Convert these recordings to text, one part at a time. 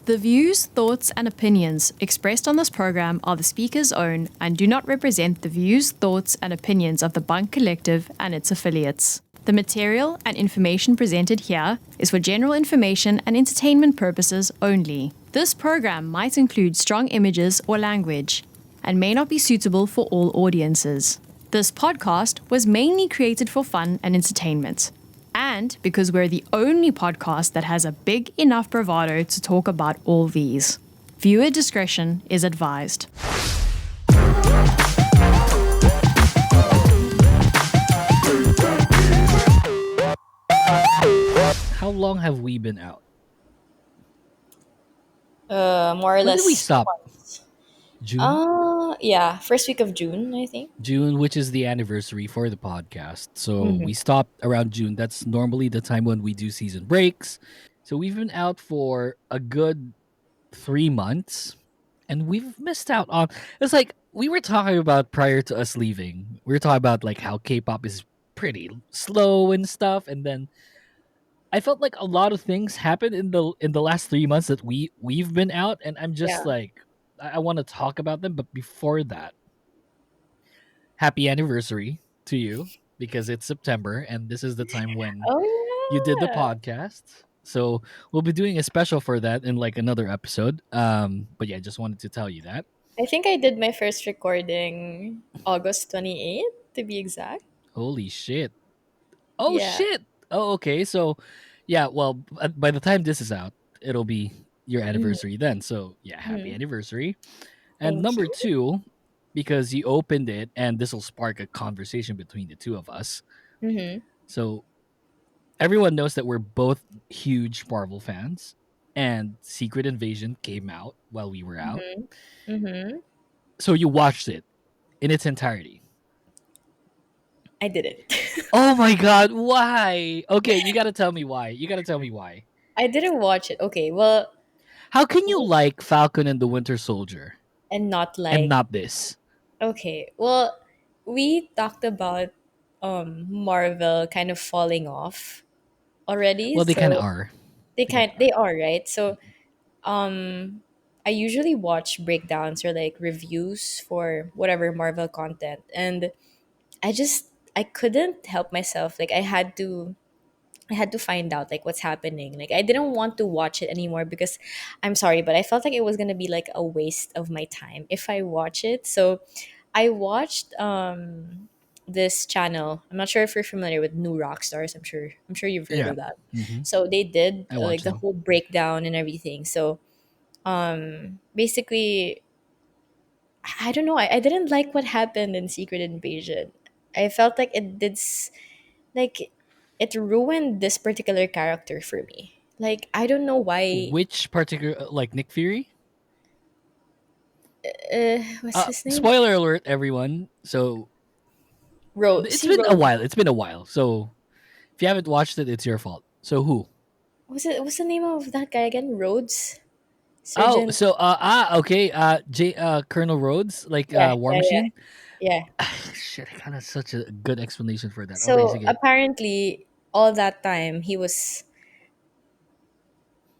The views, thoughts, and opinions expressed on this program are the speaker's own and do not represent the views, thoughts, and opinions of the Bunk Collective and its affiliates. The material and information presented here is for general information and entertainment purposes only. This program might include strong images or language and may not be suitable for all audiences. This podcast was mainly created for fun and entertainment. And because we're the only podcast that has a big enough bravado to talk about all these. Viewer discretion is advised. How long have we been out? More or When less. did we stop? June? Yeah, first week of June, I think. June, which is the anniversary for the podcast. So we stopped around June. That's normally the time when we do season breaks. So we've been out for a good 3 months, and we've missed out on. It's like we were talking about prior to us leaving. We were talking about like how K-pop is pretty slow and stuff, and then I felt like a lot of things happened in the last 3 months that we've been out, and I'm just Yeah. like I want to talk about them. But before that, happy anniversary to you because it's September and this is the time when Oh you did the yeah. podcast. So we'll be doing a special for that in like another episode. But yeah, just wanted to tell you that. I think I did my first recording August 28th to be exact. Holy shit! Oh Yeah. shit! Oh okay. So yeah, well by the time this is out, it'll be your Mhm. anniversary then. So yeah, happy Mhm. anniversary. And Thank number you. two, because you opened it, and this will spark a conversation between the two of us. Mhm. So everyone knows that we're both huge Marvel fans, and Secret Invasion came out while we were out. Mhm. Mhm. So you watched it in its entirety. I did it. Oh my god, why? Okay, you gotta tell me why. You gotta tell me why. I didn't watch it. Okay, well, How can you like Falcon and the Winter Soldier and not and like not this? okay. Well, we talked about Marvel kind of falling off already, Well, they kind of so are. they They kind kind of they are. are, right? So I usually watch breakdowns or like reviews for whatever Marvel content, and I couldn't help myself. Like I had to find out like what's happening. Like I didn't want to watch it anymore because I'm sorry, but I felt like it was gonna be like a waste of my time if I watch it. So I watched this channel. I'm not sure if you're familiar with New Rock Stars. I'm sure you've heard Yeah. of that. Hmm. So they did I like watched the them. whole breakdown and everything. So basically I don't know. I didn't like what happened in Secret Invasion. I felt like like it ruined this particular character for me. Like I don't know why. Which particular, like Nick Fury? What's his name? Spoiler alert, everyone. So Rhodes. it's See been a Rhodes. while. It's been a while. So if you haven't watched it, it's your fault. So who? What's the name of that guy again? Rhodes. Oh, Surgeon. so okay, Colonel Rhodes, like Yeah, War yeah, yeah, Machine. yeah. Shit, I kind of such a good explanation for that. Okay, So sige. apparently, all that time it was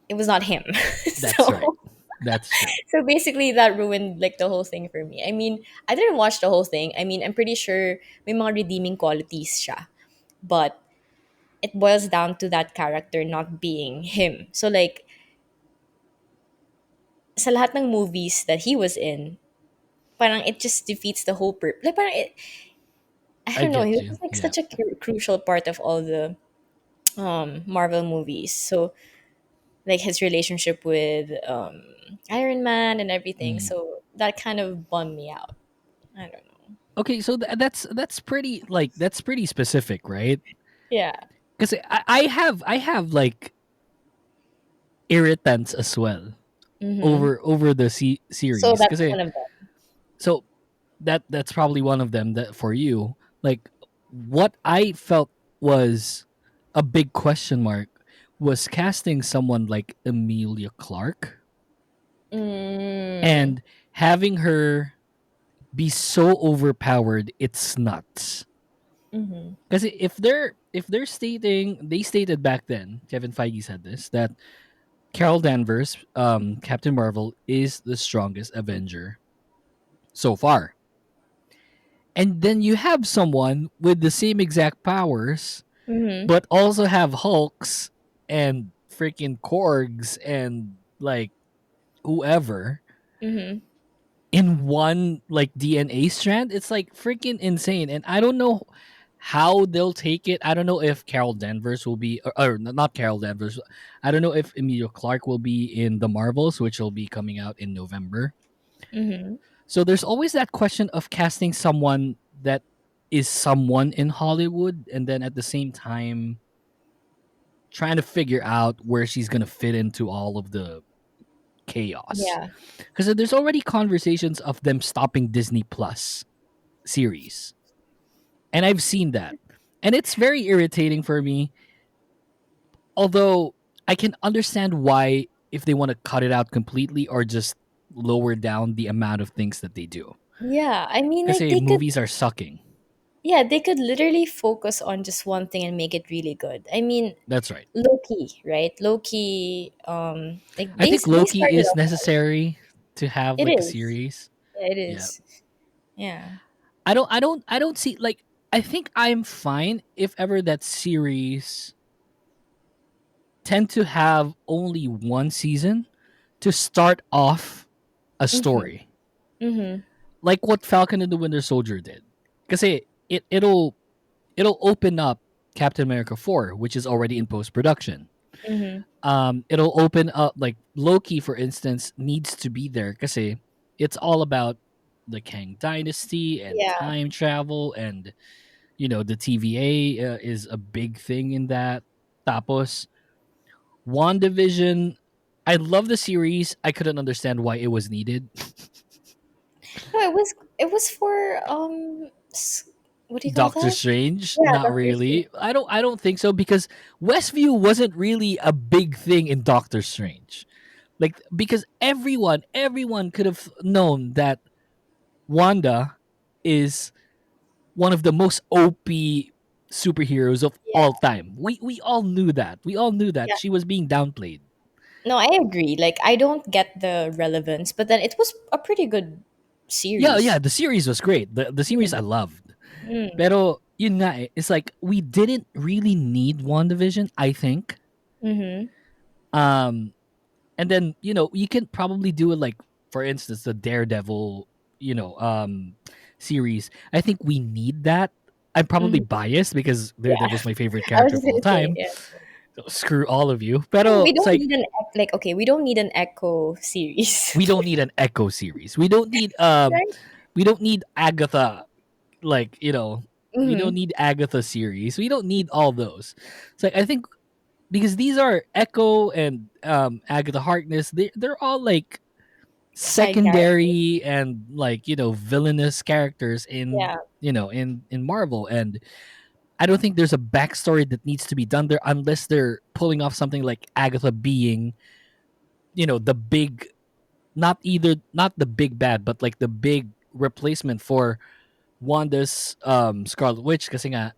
not him. That's right. so That's true. so basically that ruined like the whole thing for me. I mean, I didn't watch the whole thing. I mean, I'm pretty sure may mga redeeming qualities siya. But it boils down to that character not being him. So like sa lahat ng movies that he was in, parang it just defeats the whole purpose. Like parang I I don't know, he get was you. just like Yeah. such a crucial part of all the Marvel movies. So like his relationship with Iron Man and everything. Mm. So that kind of bummed me out. I don't know. Okay, so that's pretty like that's pretty specific, right? Yeah. Because I have like irritants as well Mm-hmm. over the So series. that's Because one of them. so that's probably one of them that for you. Like what I felt was a big question mark was casting someone like Emilia Clarke Mm. and having her be so overpowered it's nuts. Mm-hmm. Because if they're stating they stated back then, Kevin Feige said this, that Carol Danvers, Captain Marvel, is the strongest Avenger so far. And then you have someone with the same exact powers, Mm-hmm. but also have Hulks and freaking Korgs and like whoever Mm-hmm. in one like DNA strand. It's like freaking insane. And I don't know how they'll take it. I don't know if Carol Danvers will be, or not Carol Danvers. I don't know if Emilia Clarke will be in the Marvels, which will be coming out in November. Mm-hmm. So there's always that question of casting someone that is someone in Hollywood, and then at the same time trying to figure out where she's gonna fit into all of the chaos. Yeah. Because there's already conversations of them stopping Disney Plus series, and I've seen that, and it's very irritating for me. Although I can understand why if they want to cut it out completely or just lower down the amount of things that they do. Yeah. I mean, Because like they could. movies are sucking. Yeah, they could literally focus on just one thing and make it really good. I mean, That's right. Loki, right? Loki, like I think they Loki started is off. necessary to have It like a is. series. Yeah, it Yeah. is. Yeah. I don't see like I think I'm fine if ever that series tend to have only one season to start off a Mm-hmm. story. Mm-hmm. Like what Falcon and the Winter Soldier did. Because it'll open up Captain America 4, which is already in post production. Mm-hmm. It'll open up like Loki, for instance, needs to be there because it's all about the Kang Dynasty and Yeah. time travel, and the TVA is a big thing in that. Tapos WandaVision, I love the series. I couldn't understand why it was needed. No, it was for what do you call Doctor that? Strange, Yeah, not Doctor Strange. really. I don't think so because Westview wasn't really a big thing in Doctor Strange. Like because everyone could have known that Wanda is one of the most OP superheroes of Yeah. all time. We all knew that. We all knew that Yeah. she was being downplayed. No, I agree. Like I don't get the relevance, but then it was a pretty good Yeah, yeah, series. the series was great. The series I loved. Mm. Pero yun nga eh, it's like we didn't really need WandaVision, I think. Mm-hmm. Um and then, you can probably do it like for instance the Daredevil, series. I think we need that. I'm probably Mm-hmm. biased because Yeah. Daredevil's my favorite I was character just of all gonna say, time. yeah. So screw all of you. We Pero it's don't like need like okay, we don't need an Echo series. we don't need an Echo series. Right? We don't need Agatha, like, we don't Mm-hmm. need Agatha series. We don't need all those. It's like I think because these are Echo and Agatha Harkness, they're all like Side characters. secondary and like, villainous characters in Yeah. in Marvel. And I don't think there's a backstory that needs to be done there unless they're pulling off something like Agatha being, the big, not the big bad, but like the big replacement for Wanda's Scarlet Witch kasi nga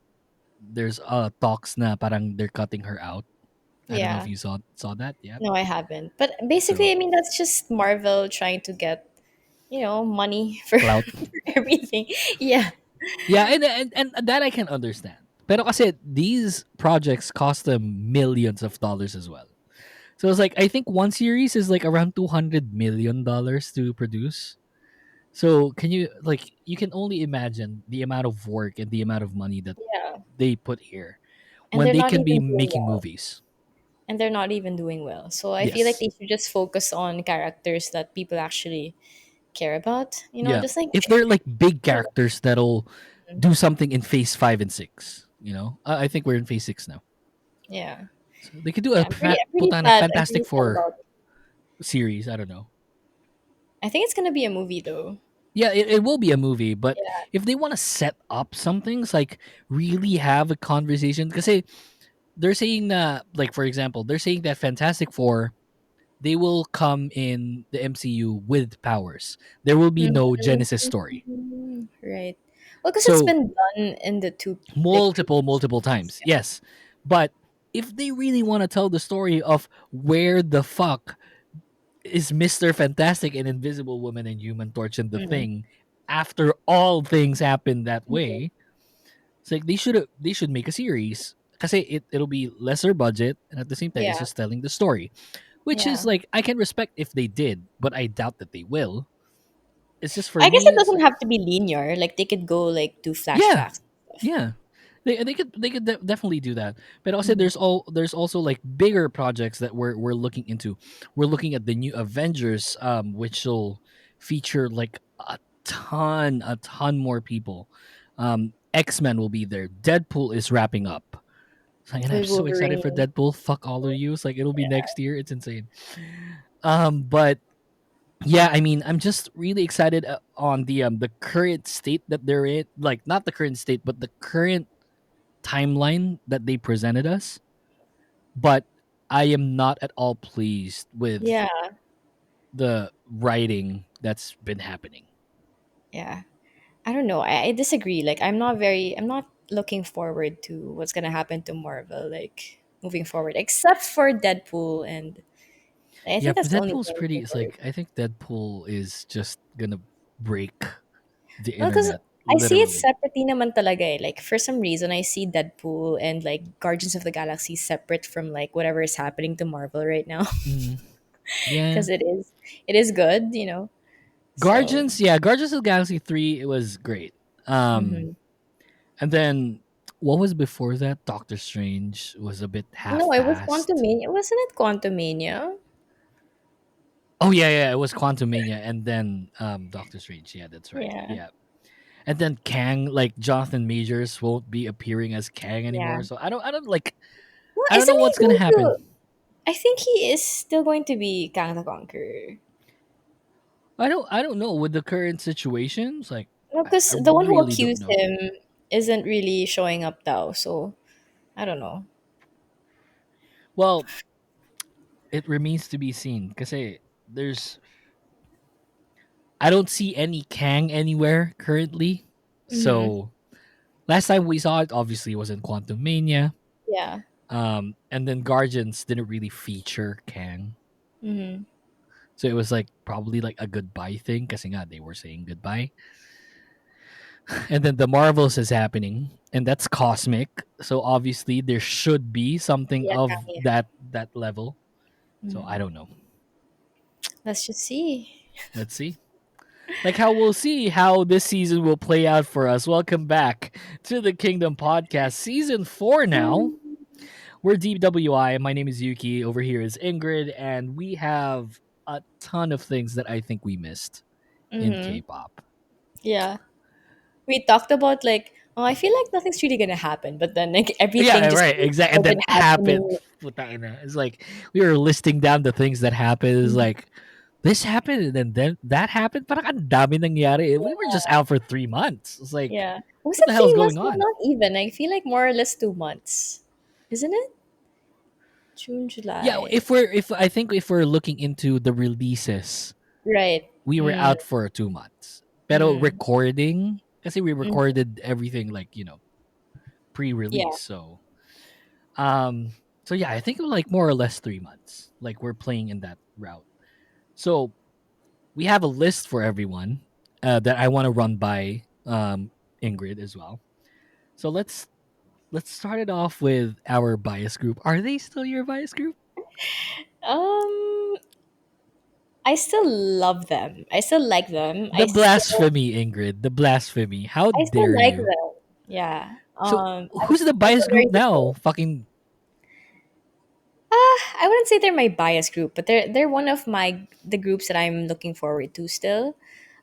there's talks na parang they're cutting her out. I don't know if Yeah. you saw that yet. No, I haven't. But basically, So I mean, that's just Marvel trying to get, money for, clout. for everything. Yeah. Yeah, and that I can understand. Pero kasi these projects cost them millions of dollars as well. So it's like I think one series is like around $200 million to produce. So can you like you can only imagine the amount of work and the amount of money that Yeah. they put here And when they're they not can be even doing making well. movies. And they're not even doing well. So I feel like Yes. they should just focus on characters that people actually care about. Yeah. Just like, If they're like big I don't characters that'll know. do something in phase 5 and 6, I think we're in phase 6 now. Yeah. So they could do Yeah. a I'm pretty putana sad. I'm Fantastic pretty sad Four about it. series. I don't know. I think it's gonna be a movie though. Yeah, it will be a movie, but Yeah. if they want to set up some things, like really have a conversation, because they're saying that, like for example, they're saying that Fantastic Four they will come in the MCU with powers. There will be no Genesis story. Mhm. Right. Well, because it's So been done in the two, like multiple previous multiple movies. times, yes, but if they really want to tell the story of where the fuck is Mr. Fantastic and Invisible Woman and Human Torch and the Mm. Thing after all things happen that Mhm. way, it's like they should make a series. Kasi it'll be lesser budget and at the same time it's Yeah, just telling the story. Which is yeah. like I can respect if they did, but I doubt that they will. It's just for I guess me, it it's doesn't like have to be linear. Like they could go like do yeah, flashbacks and stuff. yeah. They could definitely do that. But also Mhm. there's also like bigger projects that we're looking into. We're looking at the new Avengers, which will feature like a ton more people. X-Men will be there. Deadpool is wrapping up. It's like, and I'm With so excited for Wolverine. Deadpool. Fuck all of you. It's like it'll be next year. It's insane. But yeah, I mean, I'm just really excited on the current state that they're in. Like not the current state, but the current timeline that they presented us. But I am not at all pleased with Yeah, the writing that's been happening. yeah. I don't know. I disagree. Like I'm not looking forward to what's gonna happen to Marvel, like moving forward, except for Deadpool, and I Yeah, think that's the only Deadpool's thing I'm pretty. looking It's forward like to. I think Deadpool is just gonna break the Well, because internet I see it literally. separately naman talaga eh. Like for some reason I see Deadpool and like Guardians of the Galaxy separate from like whatever is happening to Marvel right now. Mhm. Yeah, Because it is good, you know. So Guardians. Yeah, Guardians of the Galaxy 3. It was great. Um, mhm. and then what was before that? Doctor Strange was a bit No, it was half-assed. Quantumania. Wasn't it Quantumania? Oh yeah, yeah, it was Quantumania and then Doctor Strange. Yeah, that's right. Yeah. Yeah. And then Kang, like Jonathan Majors won't be appearing as Kang Yeah. anymore. So I don't like Well, I don't know isn't he what's gonna going to? happen. I think he is still going to be Kang the Conqueror. I don't know with the current situations. Like No, I because the one who really don't accused know. him isn't really showing up now. So I don't know. Well, it remains to be seen. Because there's I don't see any Kang anywhere currently. Mm-hmm. So last time we saw it obviously was in Quantum Mania. Yeah. And then Guardians didn't really feature Kang. Mm-hmm. So it was like probably like a goodbye thing because they were saying goodbye. And then the Marvels is happening, and that's cosmic. So obviously there should be something Yeah, of Kang. Yeah. that level. So I Mm. don't know. Let's just see. Let's see. Like how we'll see how this season will play out for us. Welcome back to the Kingdom Podcast, season 4 now. We're DWI. My name is Yuki. Over here is Ingrid, and we have a ton of things that I think we missed in Mm-hmm. K-pop. Yeah. We talked about like, oh, I feel like nothing's really gonna happen, but then like everything Yeah, just right, exactly. And then started happened. happening. Putang it's like we were listing down the things that happened. It's Mhm. like this happened and then that happened. Parang ang dami nangyari. We were just out for 3 months. It's like, Yeah. Was what it the hell's 3 months? going No, on? not even. I feel like more or less 2 months. Isn't it? June, Yeah, July. if I think if we're looking into the releases, Right. we were Mm, out for 2 months. Pero mm, recording, kasi we mm. recorded everything like Yeah. pre-release. Um, so yeah, I think like more or less 3 months. Like we're playing in that route. So we have a list for everyone that I want to run by Ingrid as well. So let's start it off with our bias group. Are they still your bias group? Um, I still love them. I still like them. The blasphemy, Ingrid. The blasphemy. How I still dare like you? them. Yeah. So I'm who's the also bias very group now? disappointed. Fucking I wouldn't say they're my bias group, but they're one of the groups that I'm looking forward to still.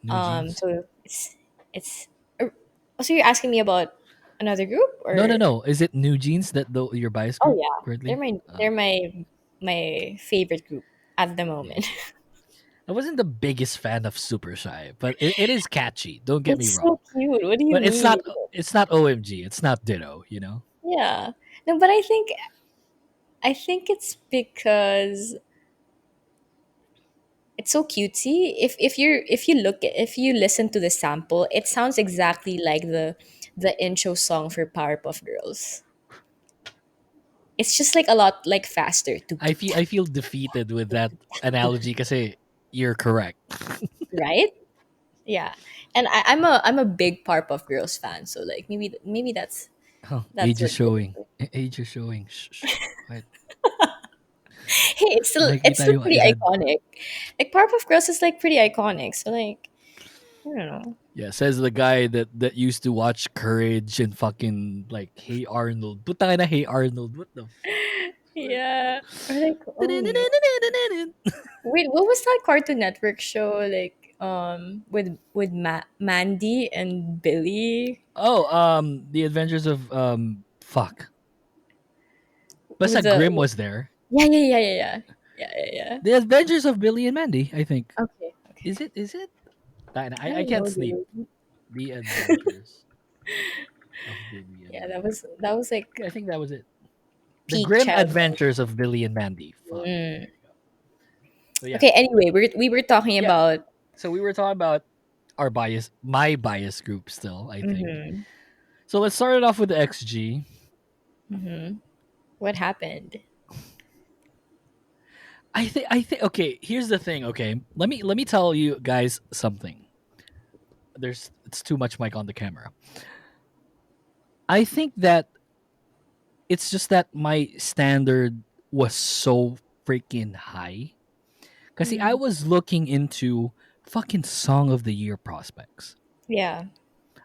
New Jeans. So it's. er, So you're asking me about another group No, no, or? no. Is it New Jeans that your bias Oh group yeah, they're currently? my they're my my favorite group at the Yeah. moment. I wasn't the biggest fan of Super Shy, but it is catchy. Don't get me It's so wrong. cute. What do you But mean? it's not OMG. It's not Ditto. Yeah. No, but I think it's because it's so cutesy. If you listen to the sample, it sounds exactly like the intro song for Powerpuff Girls. it's just like a lot like faster. Tuk, tuk, tuk, I feel defeated with that analogy because you're correct. right? Yeah. And I'm a big Powerpuff Girls fan, so like maybe Oh, that's age is what. showing. Age is showing. Shh, shh. Quiet. Hey, it's Nakikita still yung pretty edad. iconic. Like Powerpuff Girls is like pretty iconic. So like I don't know. Yeah, says the guy that used to watch Courage and fucking like Hey Arnold. Puta na Hey Arnold. What the fuck? Yeah. Or like oh no. Wait, what was that Cartoon Network show like with Mandy and Billy? Oh, the Adventures of fuck. With Basta the Grimm was there. yeah. Yeah, yeah, yeah. The Adventures of Billy and Mandy, I think. Okay, Is okay. it? Is it? I I don't can't know, sleep. dude. The Adventures of Billy and Yeah, Mandy. that was like Yeah, I think that was it. The peak Grim childhood. Adventures of Billy and Mandy. Fuck. Mm. There you go. So yeah. Okay, anyway, we were talking Yeah. about So we were talking about our bias, my bias group still, I think. mhm, So let's start it off with the XG. mhm. What happened? I think okay, here's the thing, okay. Let me tell you guys something. It's too much mic on the camera. I think that it's just that my standard was so freaking high. Cause see, I Mm, was looking into fucking song of the year prospects. yeah.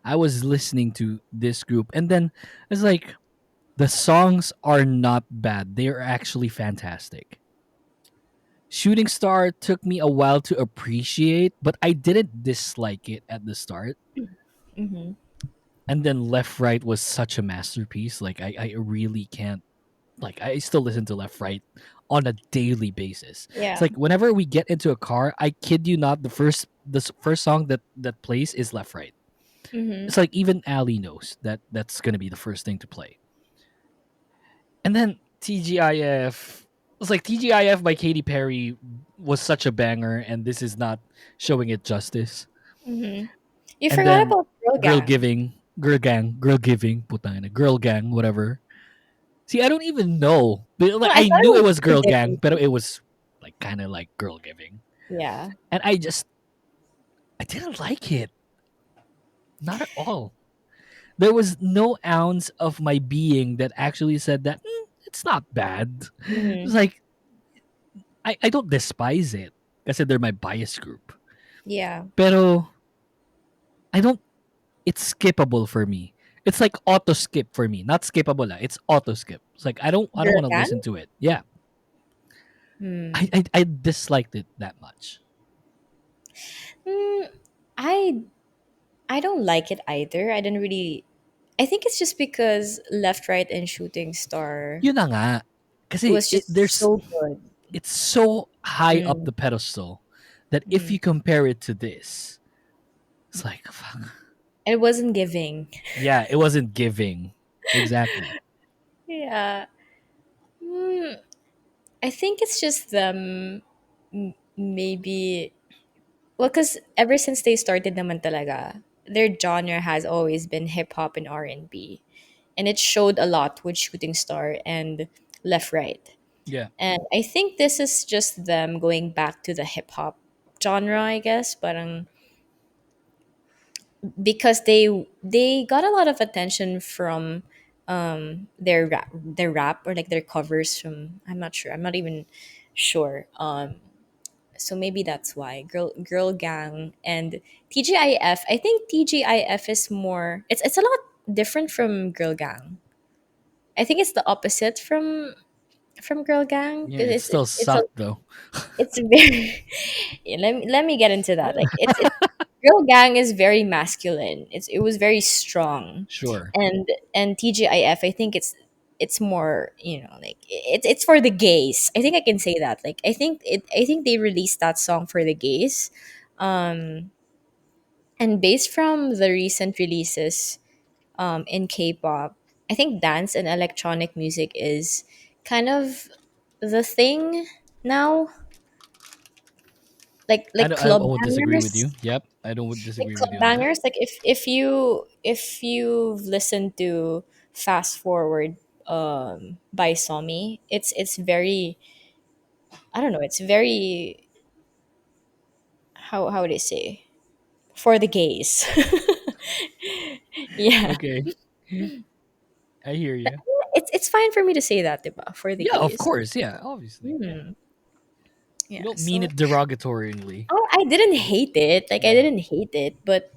I was listening to this group and then it's like the songs are not bad. They are actually fantastic. Shooting Star took me a while to appreciate, but I didn't dislike it at the start. Mhm. And then Left Right was such a masterpiece. Like I really can't like I still listen to Left Right on a daily basis. It's Yeah. like whenever we get into a car, I kid you not, first song that plays is Left Right. Mhm. It's like even Ali knows that that's gonna be the first thing to play. And then TGIF. It's like TGIF by Katy Perry was such a banger, and this is not showing it justice. Mhm. You And forgot then about Girl Gang. Girl Giving, putang Girl Gang, whatever. See, I don't even know. But, No, like, I I thought knew it it was was Girl Girl Gang, Giving. but it was like kind of like Girl Giving, Yeah. and I didn't like it, not at all. There was no ounce of my being that actually said that it's not bad. It's Mhm. like I don't despise it kasi they're my bias group. Yeah. Pero I don't it's skippable for me. It's like auto skip for me. Not skippable. It's auto skip. It's like I don't Girl want to Gang? listen to it. Yeah. Hmm. I disliked it that much. Mm, I I don't like it either. I didn't really. I think it's just because Left, Right, and Shooting Star Yun na nga. Kasi was just so good. it's so high up Mm, the pedestal that if mm. you compare it to this, it's like fuck. It wasn't giving. Yeah, it wasn't giving. Exactly. Yeah. Mm, I think it's just them. Maybe well, because ever since they started naman talaga, their genre has always been hip hop and R&B, and it showed a lot with Shooting Star and Left, Right. Yeah. And I think this is just them going back to the hip hop genre, I guess. Parang because they got a lot of attention from their rap or like their covers from I'm not sure. I'm not even sure. So maybe that's why Girl Gang and TGIF. I think TGIF is more. It's a lot different from Girl Gang. I think it's the opposite from Girl Gang Yeah, because it still sucked though. it's very yeah, let me get into that. Like it's Girl Gang is very masculine. It was very strong, Sure. and TGIF. I think it's more like it's for the gays. I think I can say that. Like I think they released that song for the gays, um, and based from the recent releases in K-pop, I think dance and electronic music is kind of the thing now. Like I club won't disagree with you. bangers Yep. I don't like disagree with club you on that. bangers like if you've listened to fast forward by Somi. It's very, I don't know, it's very, how would I say, for the gays. Yeah. Okay. I hear you. It's fine for me to say that, diba? For the Yeah, of gays. course. Yeah, obviously. Yeah. Hmm. You Yeah. don't mean So it derogatorily. I didn't hate it. Like I Yeah. didn't hate it, but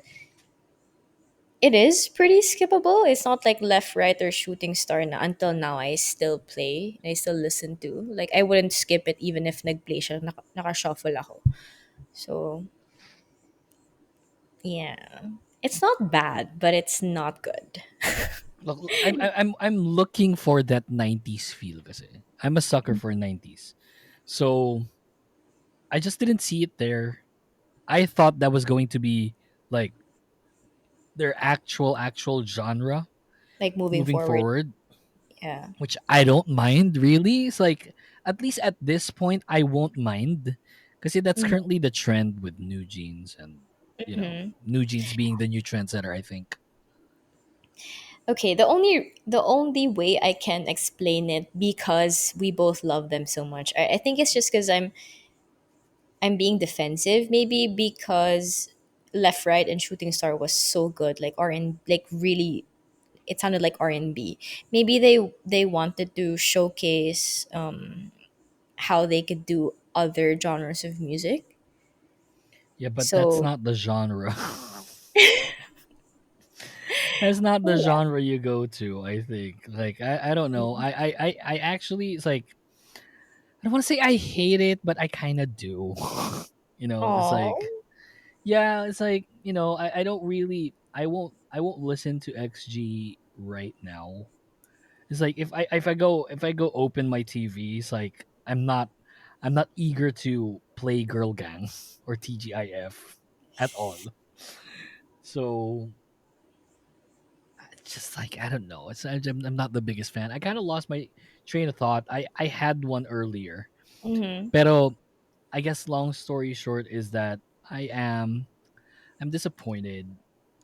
it is pretty skippable. It's not like Left, Right, or Shooting Star na until now I still play. I still listen to. Like I wouldn't skip it even if nag-play siya, naka-shuffle ako. So, yeah. It's not bad, but it's not good. Look, I'm looking for that 90s feel kasi. I'm a sucker for 90s. So, I just didn't see it there. I thought that was going to be like their actual genre Like moving moving forward. forward, Yeah. which I don't mind really. It's like at least at this point I won't mind because that's Mhm. currently the trend with new jeans and Mhm. new jeans being the new trendsetter. I think. Okay, the only way I can explain it, because we both love them so much. I think it's just because I'm being defensive, maybe because Left, Right, and Shooting Star was so good, like like really, it sounded like R&B. Maybe they wanted to showcase how they could do other genres of music. Yeah, but that's So not the genre. That's not the yeah. genre you go to. I think. Like I don't know. I actually it's like I don't want to say I hate it, but I kind of do. It's like Oh. yeah, it's like I don't really I won't listen to XG right now. It's like if I go open my TV, it's like I'm not eager to play Girl Gang or TGIF at all. So it's just like I don't know. I'm not the biggest fan. I kind of lost my train of thought. I had one earlier, Mm-hmm. pero I guess long story short is that I'm disappointed.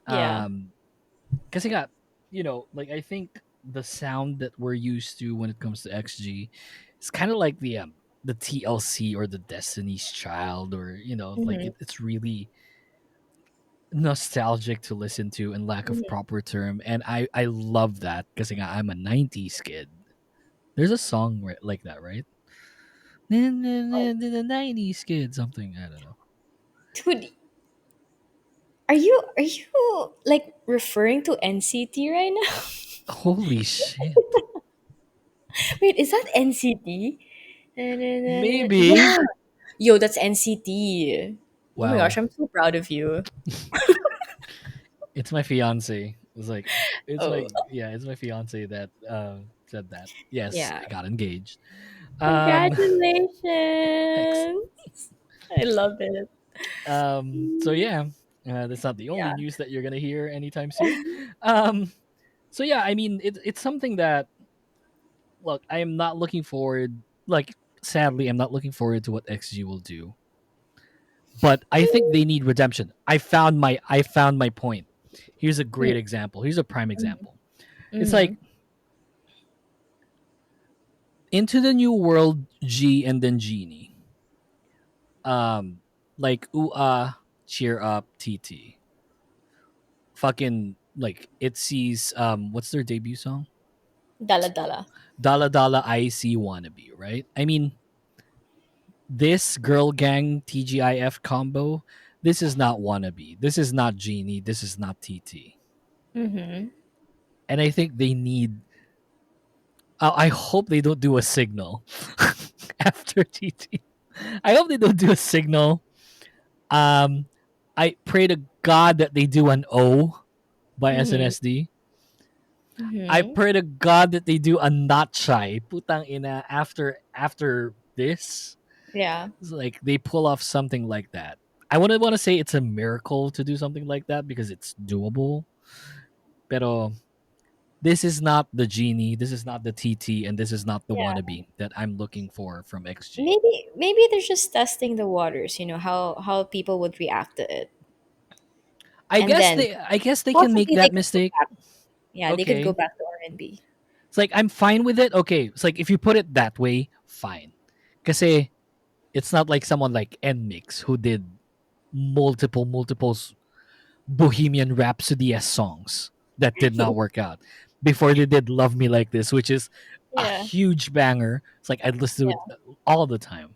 Yeah. Because I got like I think the sound that we're used to when it comes to XG is kind of like the TLC or the Destiny's Child or like Mm-hmm. it's really nostalgic to listen to and lack of Mm-hmm. proper term, and I love that because I'm a 90s kid. There's a song like that, right? The 90s kid something, I don't know. Dude, are you like referring to NCT right now? Holy shit. Wait, is that NCT? Yeah. Maybe. Yo, that's NCT. Oh my gosh, Wow. I'm so proud of you. It's my fiance. It's like Oh, it's my fiance that said that. Yes, yeah. I got engaged. Um thanks. Congratulations. I love it. So yeah, that's not the only Yeah. news that you're gonna hear anytime soon. Um so yeah, I mean it's something that look, I am not looking forward like sadly I'm not looking forward to what XG will do. But I think they need redemption. I found my point. Here's a great example. Here's a prime example. It's Mm-hmm. like Into the New World G and then Genie. Like ooh cheer up TT. Fucking like it sees what's their debut song? Dala dala. Dala Dala IC Wannabe, right? I mean, this girl gang TGIF combo, this is not Wannabe. This is not Genie. This is not TT. Mm-hmm. And I think they need I hope they don't do a signal after TT. I hope they don't do a signal. Um, I pray to God that they do an O by Mm-hmm. SNSD. I Mm-hmm. pray to God that they do a not shy. Putang ina after this. Yeah. It's like they pull off something like that. I wouldn't want to say it's a miracle to do something like that because it's doable. Pero this is not the genie, this is not the TT, and this is not the Yeah. wannabe that I'm looking for from XG. Maybe they're just testing the waters, how people would react to it. I And guess then they I guess they can make possibly they that could go mistake. back. Yeah, they could go Okay. back to R&B. It's like I'm fine with it. Okay, it's like if you put it that way, fine. Kasi it's not like someone like Nmix who did multiple Bohemian Rhapsody as songs that did not work out. Before they did Love Me Like This, which is a Yeah. huge banger. It's like I'd listen to Yeah. it all the time.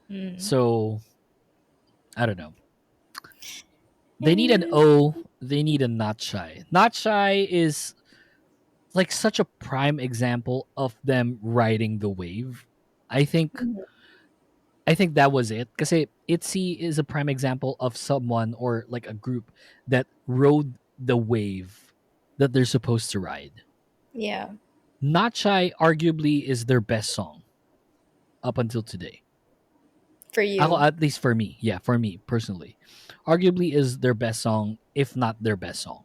Mm. So I don't know. They need an Yeah. O. They need a Not Shy. Not Shy is like such a prime example of them riding the wave. I think Mhm. I think that was it. Because ITZY is a prime example of someone or like a group that rode the wave that they're supposed to ride. Yeah. Not Shy arguably is their best song up until today. For you. At least for me. Yeah, for me personally. Arguably is their best song, if not their best song.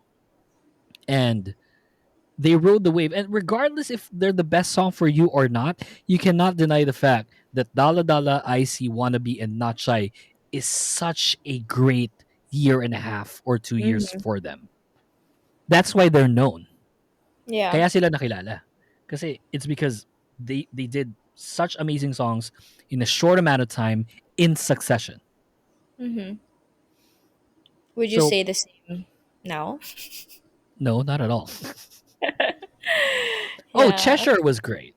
And they rode the wave. And regardless if they're the best song for you or not, you cannot deny the fact that Dala Dala, Icy, Wannabe, and Not Shy is such a great year and a half or 2 years Hmm. for them. That's why they're known. Yeah. Kaya sila nakilala. Kasi it's because they did such amazing songs in a short amount of time in succession. Hmm. Would you So say the same now? no, not at all. Oh, Yeah. Cheshire was great.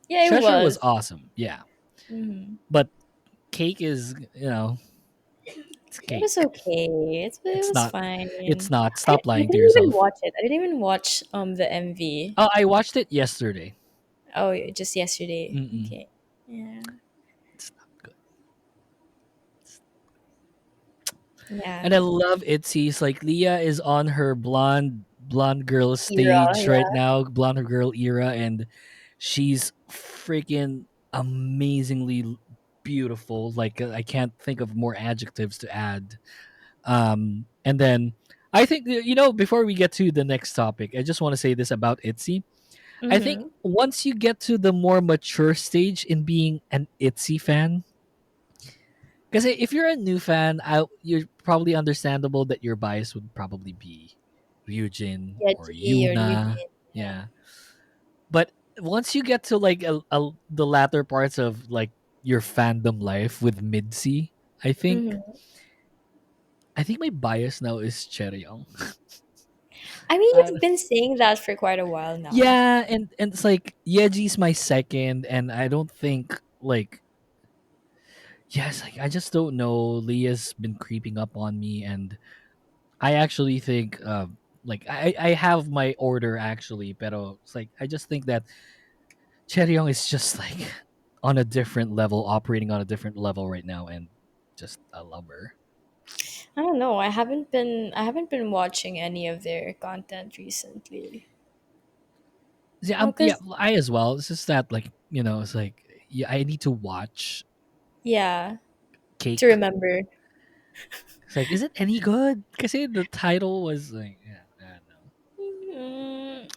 Yeah, it Cheshire was was. awesome. Yeah. Hmm. But Cake is, it's It was Cake. okay. It It's was not. fine. It's not. I Stop lying to didn't even yourself. watch it. I didn't even watch the MV. Oh, I watched it yesterday. Oh, just yesterday. Mm-mm. Okay. Yeah. It's not good. Yeah. And I love Itzy's. Like Leah is on her blonde girl Era. stage right Yeah. now, blonde girl era, and she's freaking amazingly beautiful. Like I can't think of more adjectives to add. And then I think before we get to the next topic, I just want to say this about Itzy. I think Mm-hmm. once you get to the more mature stage in being an Itzy fan, because if you're a new fan, you're probably understandable that your bias would probably be Ryujin Yeah, or G or Yuna. Eugene. Yeah. Yeah. But once you get to like the latter parts of like your fandom life with Midsi, I think Mm-hmm. I think my bias now is Cheryong. I mean, Uh, you've been saying that for quite a while now. yeah, and it's like Yeji's my second, and I don't think like yes, like I just don't know. Leah's been creeping up on me, and I actually think like I have my order actually, pero it's like I just think that Cheryong is just like on a different level, operating on a different level right now, and just I love her. I don't know. I haven't been watching any of their content recently. Yeah, Oh, yeah, cause I as well. It's just that like it's like yeah, I need to watch yeah, to Cake. remember. It's like, is it any good? Because the title was like, yeah, I don't know. Mm,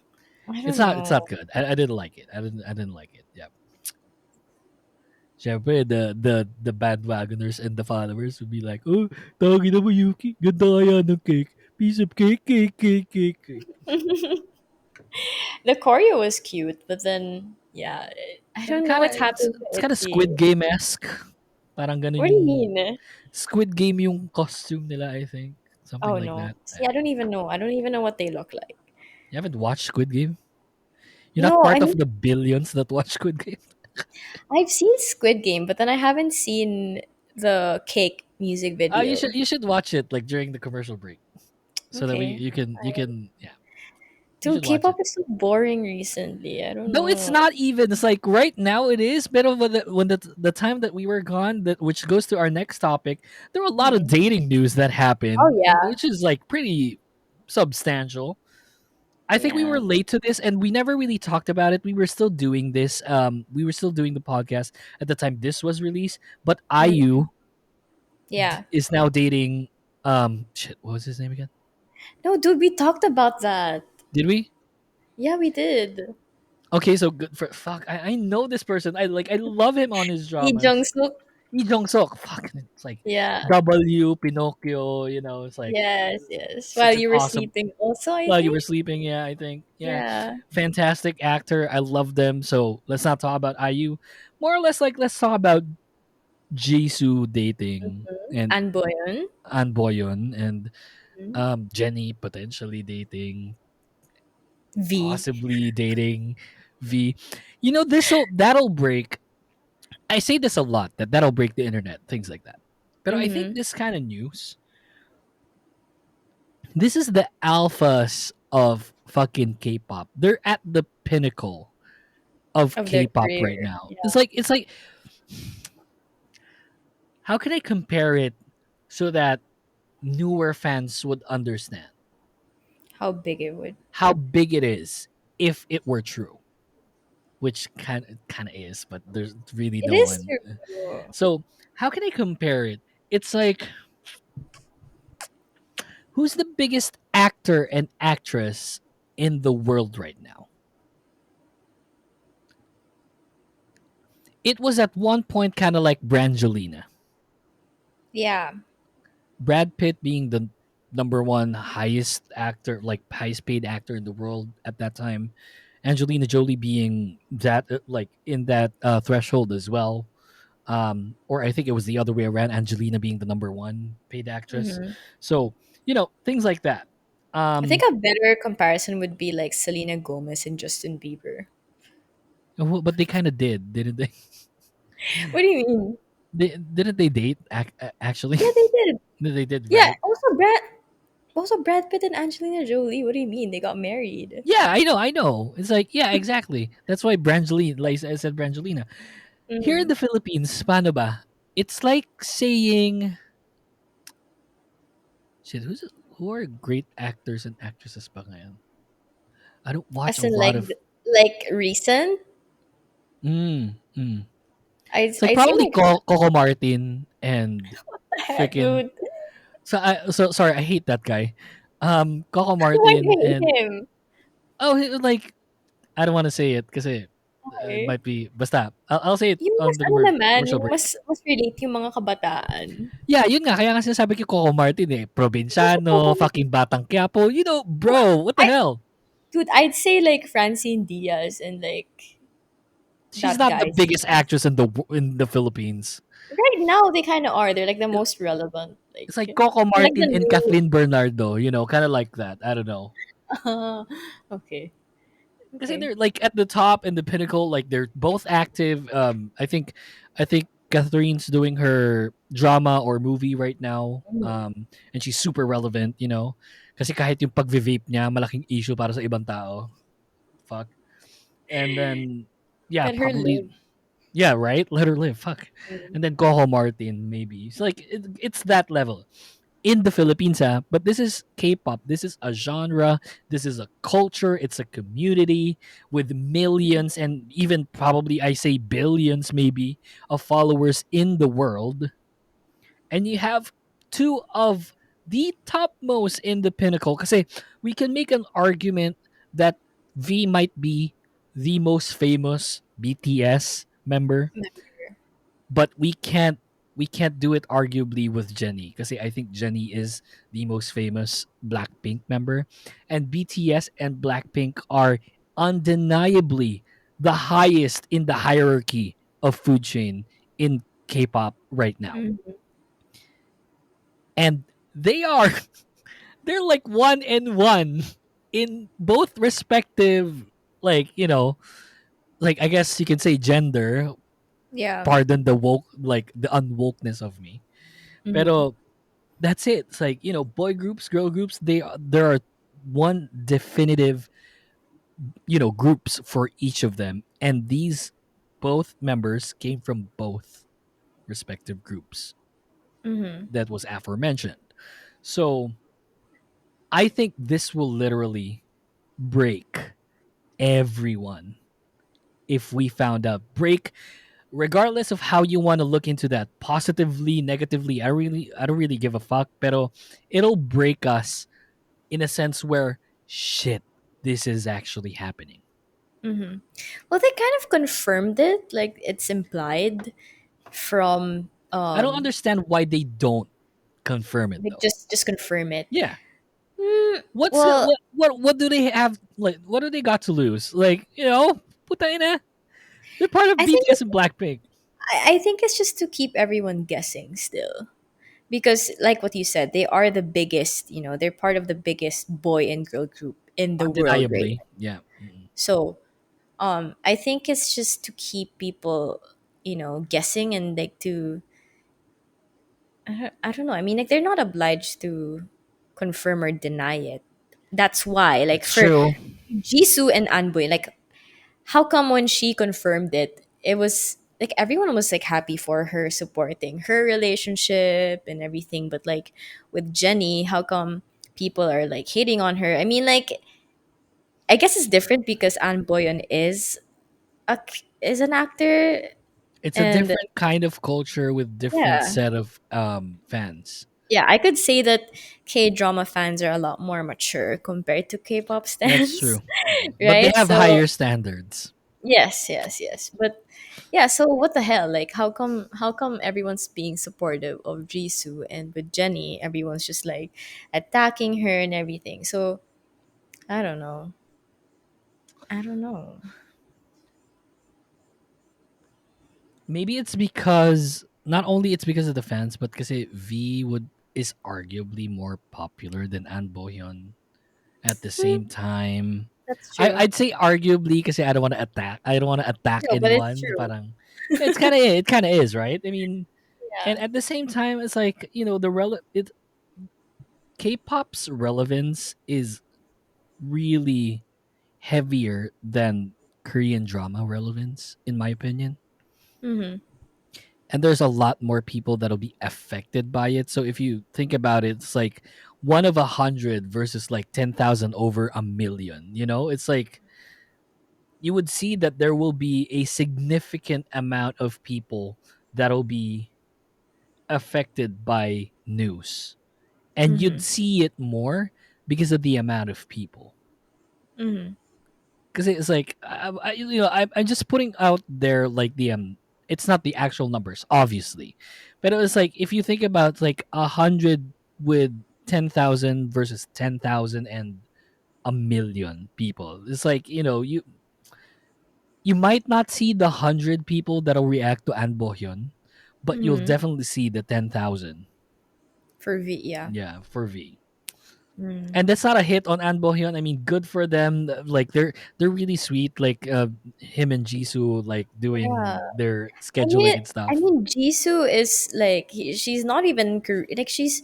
I It's don't not. It's not know. good. I didn't like it. I didn't like it. Yeah. Siyempre, the bandwagoners and the followers would be like, oh, tawagin na mo Yuki. Ganda kaya ng cake. Piece of cake. The choreo was cute, but then yeah, I And don't know kind of, what's happened to it's kind of Itzy. Squid Game esque. Parang ganun What do you yung mean? Squid Game yung costume nila. I think something Oh like no. that. See, I don't even know. I don't even know what they look like. You haven't watched Squid Game? You're not No, I part of mean the billions that watch Squid Game. I've seen Squid Game, but then I haven't seen the cake music You video. should watch it like during the commercial break, so that we Okay. you can yeah you Dude, should watch it. K-pop is so boring recently. I don't No, it's know. not even. It's like right now it is. But when the time that we were gone, that which goes to our next topic, there were a lot of Mhm. dating news that Oh happened, and yeah. which is like pretty substantial. I think we Yeah. were late to this, and we never really talked about it. We were still doing this. We were still doing the podcast at the time this was released. But Mm. IU Yeah. is now dating. Shit, what was his name again? No, dude, we talked about that. Did we? Yeah, we did. Okay, so good for fuck. I know this person. I love him on his Lee dramas. Jung Suk. Lee Jong Suk, fucking, it's like Yeah. W Pinocchio. It's like Yes, yes. While such an you were awesome. sleeping also, I While you were think. sleeping, yeah, I think, yeah, Yeah. fantastic actor. I love them. So let's not talk about IU. More or less, like let's talk about Jisoo dating and And Boyan. An Boyon and Mhm. Jennie potentially dating, V. possibly dating V. That'll break. I say this a lot that'll break the internet, things like that. But I think Mm-hmm. this kind of news, this is the alphas of fucking K-pop. They're at the pinnacle of Of their K-pop career. right now. Yeah. It's like how can I compare it so that newer fans would understand How big it would. how big it is if it were true, which kind of is, but there's really It no is one. true. So how can I compare it? It's like, who's the biggest actor and actress in the world right now? It was at one point kind of like Brangelina. Yeah. Brad Pitt being the number one highest actor, like highest paid actor in the world at that time. Angelina Jolie being that, like in that threshold as well. Or I think it was the other way around. Angelina being the number one paid actress. Mm-hmm. So things like that. I think Um, a better comparison would be like Selena Gomez and Justin Bieber. but they kind of did, didn't they? What do you mean? Didn't they date? Actually, Yeah, they did. they did, Yeah, right? also Brad Pitt and Angelina Jolie. What do you mean? They got married. Yeah, I know. It's like, yeah, exactly. That's why Brangelina, like I said, Brangelina. Here in Mm-hmm. the Philippines, paano ba? It's like saying, shit, who are great actors and actresses pa ngayon? I don't watch As a in lot of. like recent. Mm. I'd It's like I'd say probably like Coco Martin and heck, freaking. dude. So sorry, I hate that guy. Coco Why do Martin you and, hate him? like, I don't want to say it because it Why? might be. Basta, I'll say it Yung on mas the ano naman, commercial yung break. mas relate yung mga kabataan. Yeah, yun nga. Kaya nga sinasabi ko Coco Martin eh. Provinciano, fucking Batang Quiapo. Bro, what the I hell? Dude, I'd say like Francine Diaz and like She's that not the guy's biggest actress in the Philippines. right now they kind of are. They're like the most relevant. It's like They're Coco like the Martin and new. Kathleen Bernardo, kind of like that. I don't know. Okay, Because okay. they're like at the top and the pinnacle, like they're both active. I think Catherine's doing her drama or movie right now. Mhm. And she's super relevant, kasi kahit yung pag-vape niya, malaking issue para sa ibang tao. Fuck. And then, yeah, Let her probably, live. yeah, right? Let her live. Fuck. Mm. And then Coco Martin, maybe. It's like, it's that level in the Philippines, but this is K-pop. This is a genre. This is a culture. It's a community with millions and even probably I say billions maybe of followers in the world. And you have two of the topmost in the pinnacle. Because we can make an argument that V might be the most famous BTS member, but we can't do it arguably with Jennie because I think Jennie is the most famous Blackpink member, and BTS and Blackpink are undeniably the highest in the hierarchy of food chain in K-pop right now, Mhm. and they are they're like one and one in both respective, like like I guess you can say gender. Yeah. Pardon the woke, like the unwokeness of me. Hmm. Pero that's it. It's like, boy groups, girl groups, there are one definitive, groups for each of them. And these both members came from both respective groups Hmm. that was aforementioned. So I think this will literally break everyone if we found out. Break regardless of how you want to look into that, positively, negatively. I don't really give a fuck, pero it'll break us in a sense where, shit, this is actually happening. Hmm. Well, they kind of confirmed it. Like it's implied from I don't Um, understand why they don't confirm it like though. just confirm it. Yeah. Mm, What's well, what do they have, like what do they got to lose? Like, puta ina. They're part of I think BTS and Blackpink. I think it's just to keep everyone guessing still. Because like what you said, they are the biggest, they're part of the biggest boy and girl group in the world right Undeniably. now. Yeah. Mm-mm. So I think it's just to keep people, guessing and like to I don't know. I mean, like they're not obliged to confirm or deny it. That's why, like That's for true. Jisoo and Anboy, like how come when she confirmed it, it was like everyone was like happy for her, supporting her relationship and everything, but like with Jennie, how come people are like hating on her? I mean, like I guess it's different because An Boyon is an actor, It's a and different kind of culture with different yeah, set of fans. yeah, I could say that K drama fans are a lot more mature compared to K-pop That's stans, true. Mm. But they right? have So higher standards. yes, yes, yes. But yeah, so what the hell? Like how come everyone's being supportive of Jisoo, and with Jennie, everyone's just like attacking her and everything. So I don't know. I don't know. Maybe it's because not only it's because of the fans, but because V would is arguably more popular than An Bohyun at the Hmm, same time. that's true. I'd say arguably because I don't want to attack. I don't want to attack No, but it's anyone. true. Parang it kind of is, right? I mean, and Yeah. at the same time, it's like K-pop's relevance is really heavier than Korean drama relevance, in my opinion. Mm-hmm. And there's a lot more people that'll be affected by it. So if you think about it, it's like 1 of 100 versus like 10,000 over a million. It's like you would see that there will be a significant amount of people that'll be affected by news, and you'd Mm-hmm. see it more because of the amount of people. Mm-hmm. Because it's like I'm just putting out there like it's not the actual numbers, obviously, but it was like if you think about like 100 with 10,000 versus 10,000 and a million people, it's like you might not see the 100 people that'll react to An Bohyun, but you'll Mm-hmm. definitely see the 10,000. For V, yeah. Yeah, for V. Mm. And that's not a hit on An Bohyun. I mean, good for them. Like they're really sweet. Like him and Jisoo like Yeah. doing their I scheduling mean, and stuff. Jisoo is like she's not even like she's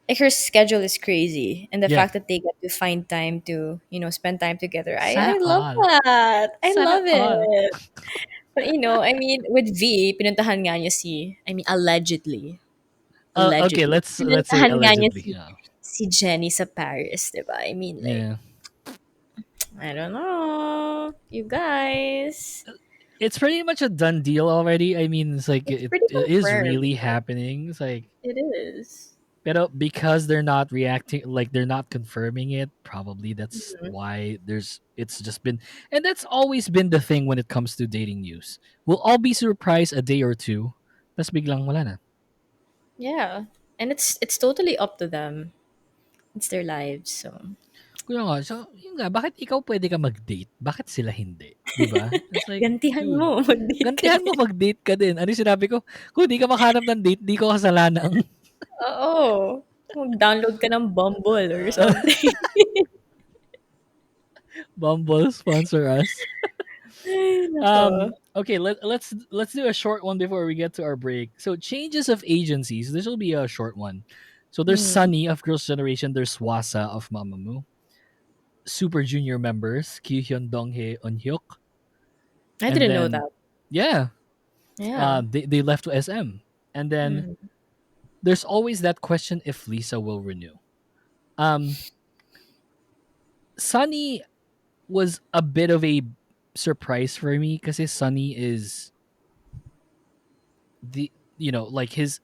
like her schedule is crazy, and the Yeah. fact that they get to find time to spend time together, Sana I love all. that. I Sana love all. it. But I mean, with V, pinuntahan nga niya I mean, Okay, allegedly, let's say pinuntahan nga niya allegedly. Yeah. si Jennie sa Paris, diba? I mean, like, Yeah. I don't know, you guys. It's pretty much a done deal already. I mean, it's like It's it, pretty it is confirmed. really happening. It's like It is. but because they're not reacting, like they're not confirming it, probably that's Mhm. why it's just been, and that's always been the thing when it comes to dating news. We'll all be surprised a day or two, tas biglang wala na. Yeah, and it's totally up to them. It's their lives, so Kaya nga, so, yun nga, bakit ikaw pwede ka mag-date? Bakit sila hindi? Di ba? It's like, gantihan dude, mo, mag-date ka gantihan mo din. mag-date ka din. Ano yung sinabi ko? Kung di ka makahanap ng date, di ko kasalanan. Oo. Mag-download ka ng Bumble or something. Bumble sponsor us. Ay, nako. Okay, let's do a short one before we get to our break. So changes of agencies. This will be a short one. So there's Mhm. Sunny of Girls' Generation. There's Hwasa of Mamamoo. Super Junior members Kyuhyun, Donghae, Eunhyuk, I and didn't know then that. yeah, Yeah. they left to SM. And then Mhm. there's always that question if Lisa will renew. Um, Sunny was a bit of a surprise for me because Sunny is the like his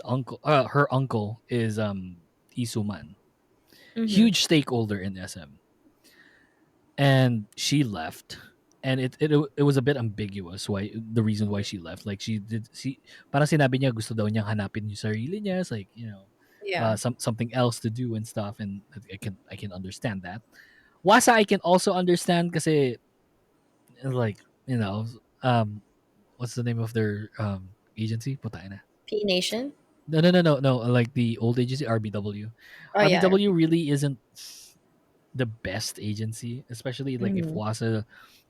uncle her uncle is Isuman, Mhm. huge stakeholder in SM, and she left. and it was a bit ambiguous why the reason why she left. Like parang sinabi niya gusto daw niyang hanapin yung sarili niya. It's like, Yeah. something else to do and stuff, and I can understand that. Wasa I can also understand kasi like, you know, um what's the name of their agency? Putain na. P Nation. No. Like the old agency, RBW. Oh yeah. RBW really isn't the best agency, especially like if Mm-hmm. Wasa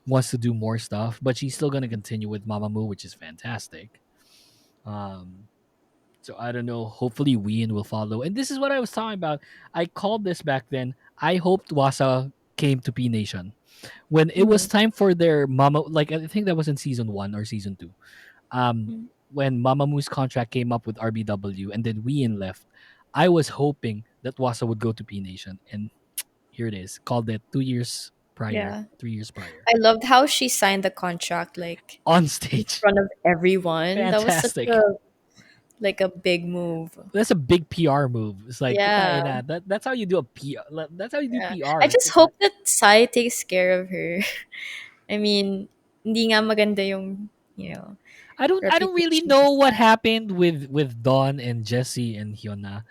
wants to do more stuff, but she's still gonna continue with Mamamoo, which is fantastic. Um, so I don't know. Hopefully, Ween will follow. And this is what I was talking about. I called this back then. I hoped Wasa came to P Nation when it was Mm-hmm. time for their Mama. Like I think that was in season 1 or season 2. Um, when Mamamoo's contract came up with RBW and then Ween left, I was hoping that Wasa would go to P Nation, and here it is. Called it 2 years prior, Yeah. 3 years prior. I loved how she signed the contract like On in stage. front of everyone. That was such Fantastic. a big move. That's a big PR move. It's like, Yeah. putain na, that's how you do a PR. That's how you do Yeah. PR. I just hope that Sai takes care of her. I mean, hindi nga maganda yung, I don't really reputation. know what happened with Dawn and Jesse and Hyuna.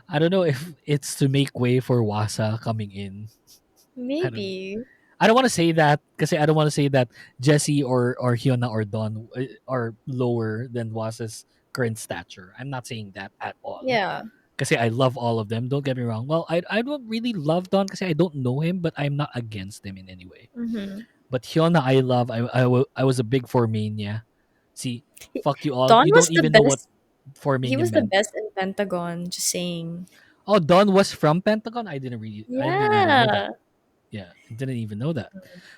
I don't know if it's to make way for Wasa coming in. I don't know. Maybe. I don't want to say that because I don't want to say that Jesse or Hyuna or Dawn are lower than Wasa's current stature. I'm not saying that at all. Yeah. Kasi I love all of them. Don't get me wrong. Well, I don't really love Don kasi I don't know him, but I'm not against him in any way. Mm-hmm. But Hyuna, I love. I was a big Formania. See, fuck you all. Don You was don't the even know what best. He Formania was the meant. best in Pentagon. Just saying. Oh, Don was from Pentagon. I didn't even know that. Yeah. Yeah, I didn't even know that.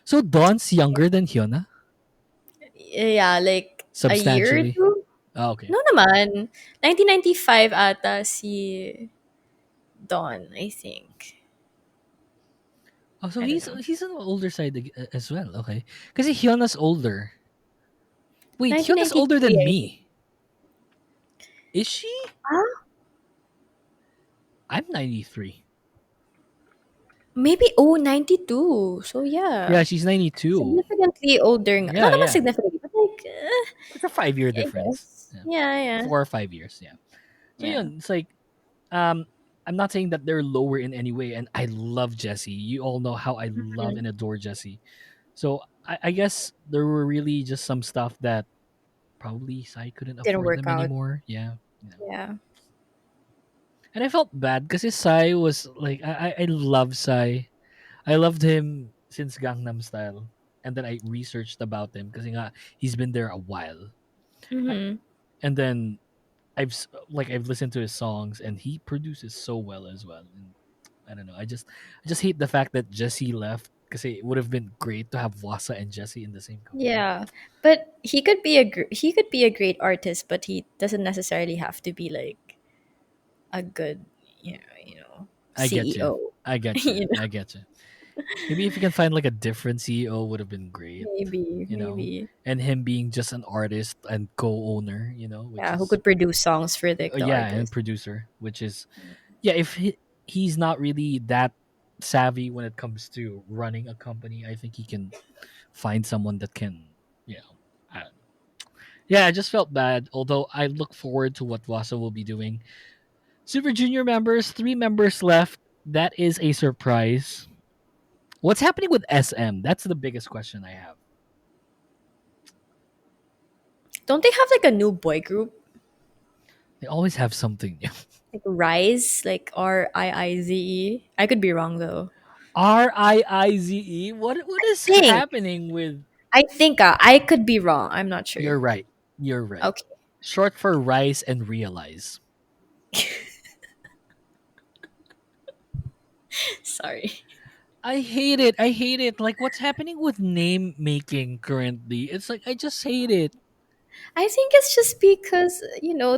So Don's younger than Hyuna, Yeah, like a year or substantially. two. Oh, okay. No naman. 1995 ata si Don, I think. Oh, so I don't he's know. he's on the older side as well. Okay, because Hyuna's older. Wait, Hyuna's older 1993, than I think. me. Is she? Ah, I'm 93. maybe, oh, 92. So yeah. Yeah, she's 92. Significantly older. Yeah, Not naman yeah. significantly, but like, It's a 5 year I difference. guess. Yeah. Yeah, yeah. 4 or 5 years. Yeah. So Yeah. yeah, it's like um I'm not saying that they're lower in any way, and I love Jesse. You all know how I love Mhm. and adore Jesse. So I guess there were really just some stuff that probably Sai couldn't Didn't afford work them out. anymore. Yeah. Yeah. And I felt bad because Sai was like I love Sai. I loved him since Gangnam Style. And then I researched about him because he's been there a while. I, Mm-hmm. and then I've listened to his songs and he produces so well as well. And I don't know. I just hate the fact that Jesse left because it would have been great to have Wasa and Jesse in the same company. Yeah. But he could be a great artist, but he doesn't necessarily have to be like a good, I get you. CEO. I get you. you know, I get you. Maybe if you can find like a different CEO would have been great, maybe, you know. maybe. And him being just an artist and co-owner, which Yeah, who is could produce songs for the yeah, and artist. producer, which is yeah, if he's not really that savvy when it comes to running a company, I think he can find someone that can, you know, I don't know. Yeah, I just felt bad. Although I look forward to what Vasa will be doing. Super Junior members, 3 members left. That is a surprise. What's happening with SM? That's the biggest question I have. Don't they have like a new boy group? They always have something new. Like Rise, like Riize. I could be wrong though. Riize. What is Think. happening with? I think I could be wrong. I'm not sure. You're right. You're right. Okay. Short for rise and realize. Sorry. I hate it. I hate it. Like what's happening with name making currently? It's like I just hate it. I think it's just because,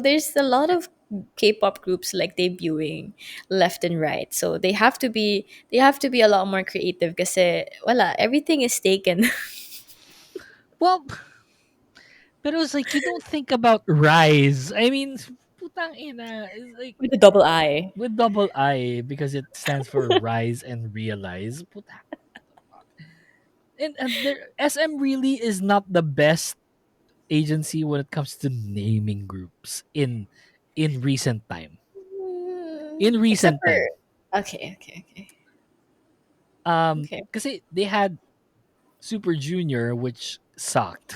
there's a lot of K-pop groups like debuting left and right. So they have to be a lot more creative kasi wala, everything is taken. Well, but it was like you don't think about rise. I mean, putang ina. It's like With a double I. with double I because it stands for rise and realize. Puta. And there, SM really is not the best agency when it comes to naming groups in recent time. In Except recent for time. okay. Okay. Kasi they had Super Junior, which sucked.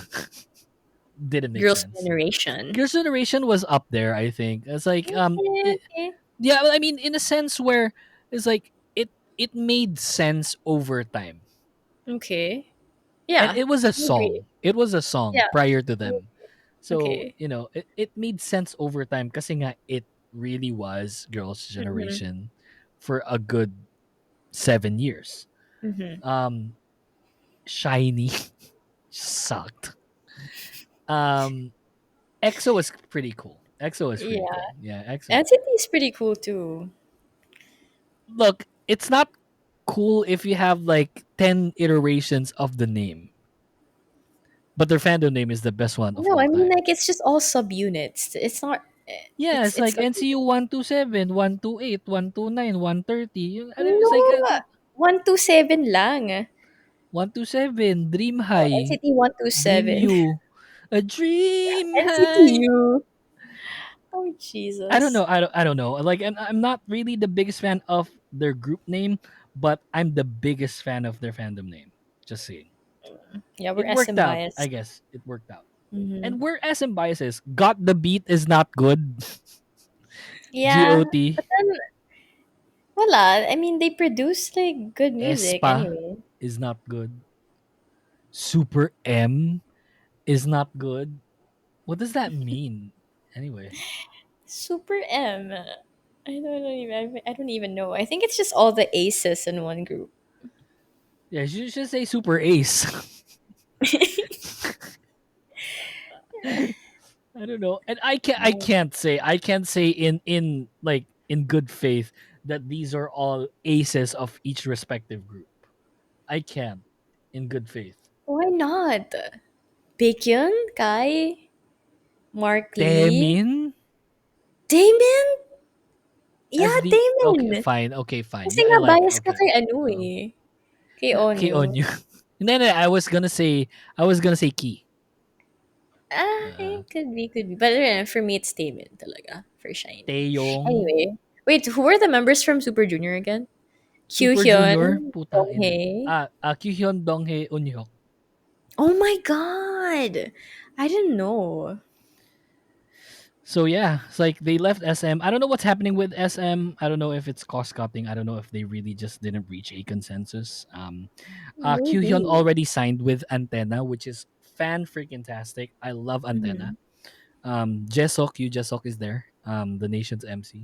Didn't make Girls' sense. Generation. Girls' Generation was up there, I think. It's like Okay, okay. yeah, well, I mean, in a sense where it's like it made sense over time, Okay. and Yeah, it was a I agree. song. It was a song Yeah. prior to them, so Okay. you know it made sense over time. Kasi nga it really was Girls' Mm-hmm. Generation for a good 7 years. Mm-hmm. Um, Shiny sucked. Um, EXO was pretty cool. EXO was pretty Yeah. cool. Yeah, EXO. NCT is pretty cool too. Look, it's not cool if you have like 10 iterations of the name, but their fandom name is the best one of No, all I mean time. like it's just all subunits. It's not. Yeah, it's It's like sub. NCU 127, 128, 129, 130. And it was No, like 127 lang. 127, Dream Oh, High, NCT one two Dream seven. U, a Dream High. NCTU. Oh I don't Jesus. know. I don't know. Like, and I'm not really the biggest fan of their group name, but I'm the biggest fan of their fandom name. Just saying. Yeah, we're It worked SM out. I biased. guess it worked out. Mm-hmm. And where SM biases, Got the Beat is not good. Yeah, GOT, but then wala. I mean, they produce like good music Espa anyway. is not good. Super M is not good. What does that mean? Anyway. Super M. I don't even know. I think it's just all the aces in one group. Yeah, you should say Super Ace. I don't know. And I can't say in like in good faith that these are all aces of each respective group. I can't in good faith. Why not? Baekhyun, Kai, Mark Lee, Taemin Damon. as Yeah, the okay, Damon. fine. Kasi Yeah, I nga like bias ka okay. kay ano Uh, eh. Kay Key Onyu. on you. No, no, I was gonna say key. Uh, Could be. But for me, it's Damon talaga. For Shiny. Taeyong, Anyway. Wait, who were the members from Super Junior again? Super Junior, Kyuhyun, putang ina. Donghae. Kyuhyun, Donghae, Eunhyuk. Oh my god! I didn't know. So yeah, it's like they left SM. I don't know what's happening with SM. I don't know if it's cost cutting. I don't know if they really just didn't reach a consensus. Kyuhyun Maybe. already signed with Antenna, which is fan freaking tastic. I love Antenna. Mm-hmm. Jesok is there. The nation's MC.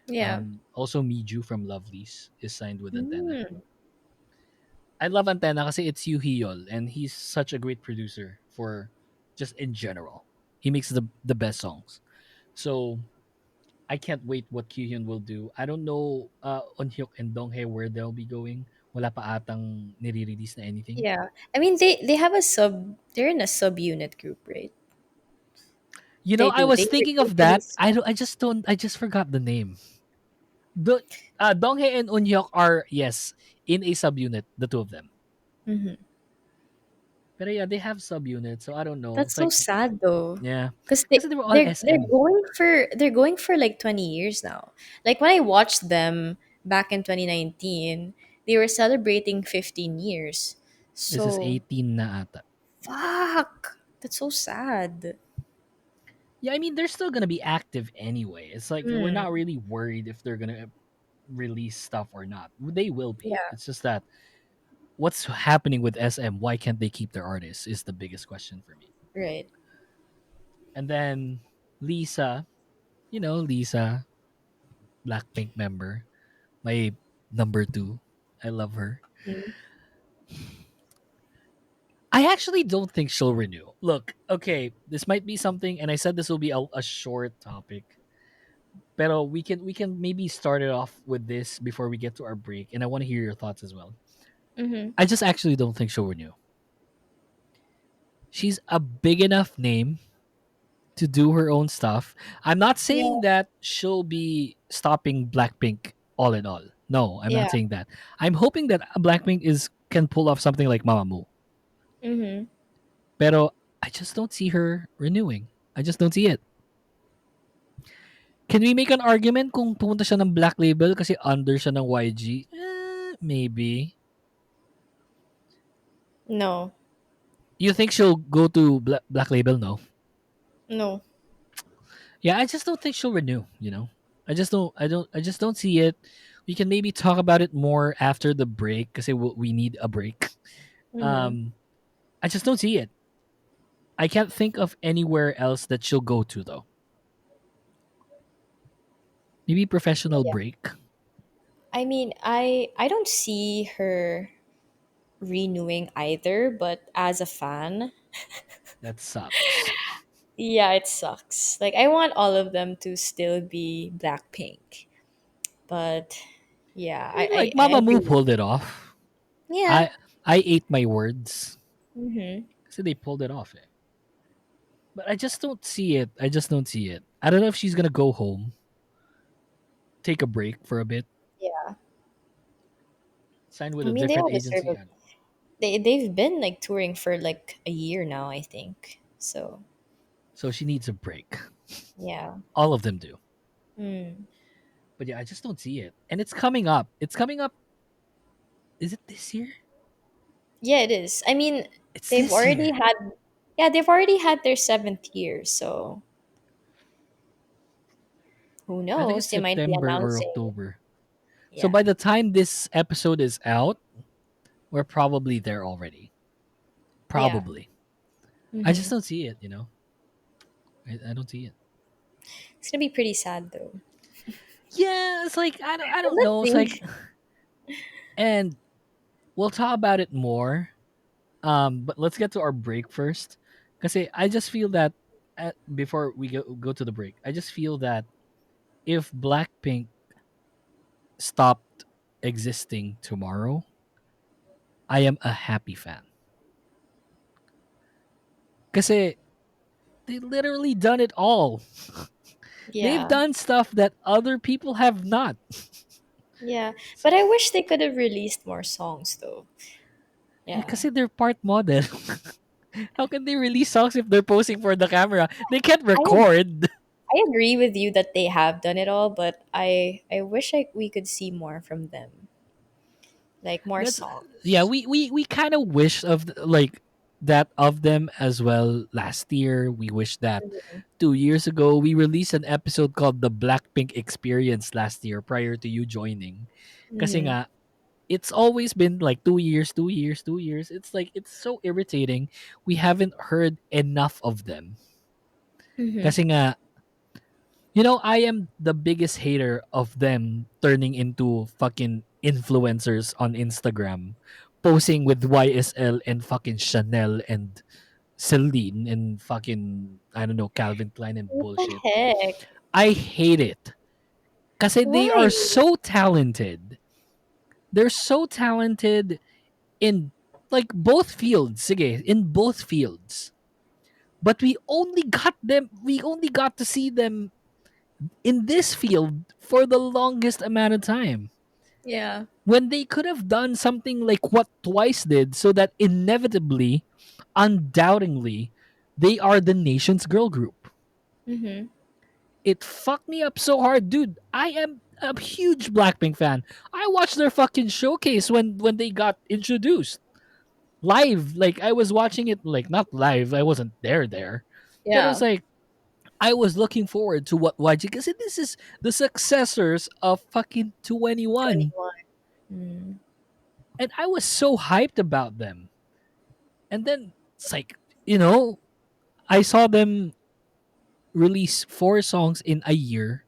Yeah. Also Miju from Lovelies is signed with Antenna. Mm. I love Antenna kasi it's Hyul and he's such a great producer for just in general. He makes the best songs. So I can't wait what Kyuhyun will do. I don't know Eunhyuk and Donghae where they'll be going. Wala pa atang nire-release na anything. Yeah. I mean, they have a sub. They're in a subunit group, right? You know, They I do. was thinking They of that. produce. I just forgot the name. The Donghae and Eunhyuk are yes in a subunit, the two of them. Mm-hmm. But yeah, they have subunits, so I don't know. That's It's so like sad though, yeah, because because they were all SM. they're going for like 20 years now. Like when I watched them back in 2019, they were celebrating 15 years. This is So 18 na ata. fuck, that's so sad. Yeah, I mean they're still gonna be active anyway. It's like we're not Mm, really worried if they're gonna release stuff or not. They will be. yeah, It's just that what's happening with SM? Why can't they keep their artists? Is the biggest question for me. right. And then Lisa, Lisa, Blackpink member, my number two. I love her. Mm. I actually don't think she'll renew. Look, okay, this might be something, and I said this will be a short topic. Pero we can maybe start it off with this before we get to our break, and I want to hear your thoughts as well. Mm-hmm. I just actually don't think she'll renew. She's a big enough name to do her own stuff. I'm not saying Yeah, that she'll be stopping Blackpink all in all. No, I'm not yeah. saying that. I'm hoping that Blackpink is can pull off something like Mamamoo. Mm-hmm. Pero I just don't see her renewing. I just don't see it. Can we make an argument kung pumunta siya ng Black Label kasi under siya ng YG? Maybe. No. You think she'll go to Black Label? No. No. Yeah, I just don't think she'll renew, you know. I just don't see it. We can maybe talk about it more after the break because we need a break. Mm-hmm. Um I just don't see it. I can't think of anywhere else that she'll go to though. Maybe professional Yeah. break. I mean, I don't see her renewing either, but as a fan, That sucks. yeah, it sucks. Like I want all of them to still be Blackpink. But yeah, I mean, I, like I Mama Moo agree. pulled it off. Yeah. I ate my words. Mm-hmm. So they pulled it off. Eh. But I just don't see it. I just don't see it. I don't know if she's gonna go home, take a break for a bit, Yeah. sign with I a mean, they different all deserve agency. it. They've been like touring for like a year now, I think. So So she needs a break. yeah. All of them do. Mm. But yeah, I just don't see it. And it's coming up. It's coming up. Is it this year? Yeah, it is. I mean, It's they've this already year. had yeah, they've already had their seventh year, so who I think knows? it's They might be September or announcing. October. So Yeah. by the time this episode is out, we're probably there already. Yeah. Probably. I just Mm-hmm. don't see it, you know? I don't see it. It's gonna be pretty sad though. Yeah, it's like I But don't let's know. It's see. like and we'll talk about it more. But let's get to our break first. Cause I just feel that before we go to the break, I just feel that if Blackpink stopped existing tomorrow, I am a happy fan. Cause they literally done it all. They've Yeah. done stuff that other people have not. Yeah. But I wish they could have released more songs though. Yeah, Yeah. kasi they're part model. How can they release songs if they're posing for the camera? They can't I record. I agree with you that they have done it all, but I wish we could see more from them. Like more That's yeah. songs. We kind of wish of like that of them as well. Last year, we wish that Mhm. 2 years ago we released an episode called the Blackpink Experience last year prior to you joining. Kasi Mhm. nga, it's always been like 2 years, 2 years, 2 years. It's like it's so irritating. We haven't heard enough of them. Mhm. Kasi nga, you know, I am the biggest hater of them turning into fucking influencers on Instagram, posing with YSL and fucking Chanel and Celine and fucking I don't know Calvin Klein and What the bullshit. heck? I hate it because they Why? are so talented. They're so talented in like both fields. Sige, in both fields. But we only got them. We only got to see them in this field for the longest amount of time Yeah. when they could have done something like what Twice did so that inevitably, undoubtedly, they are the nation's girl group. Mhm. It fucked me up so hard, dude. I am a huge Blackpink fan. I watched their fucking showcase when they got introduced live. Like I was watching it like not live. I wasn't there. But it was Yeah. like I was looking forward to what YG because this is the successors of fucking 21. 21. Mm. And I was so hyped about them. And then it's like, you know, I saw them release 4 songs in a year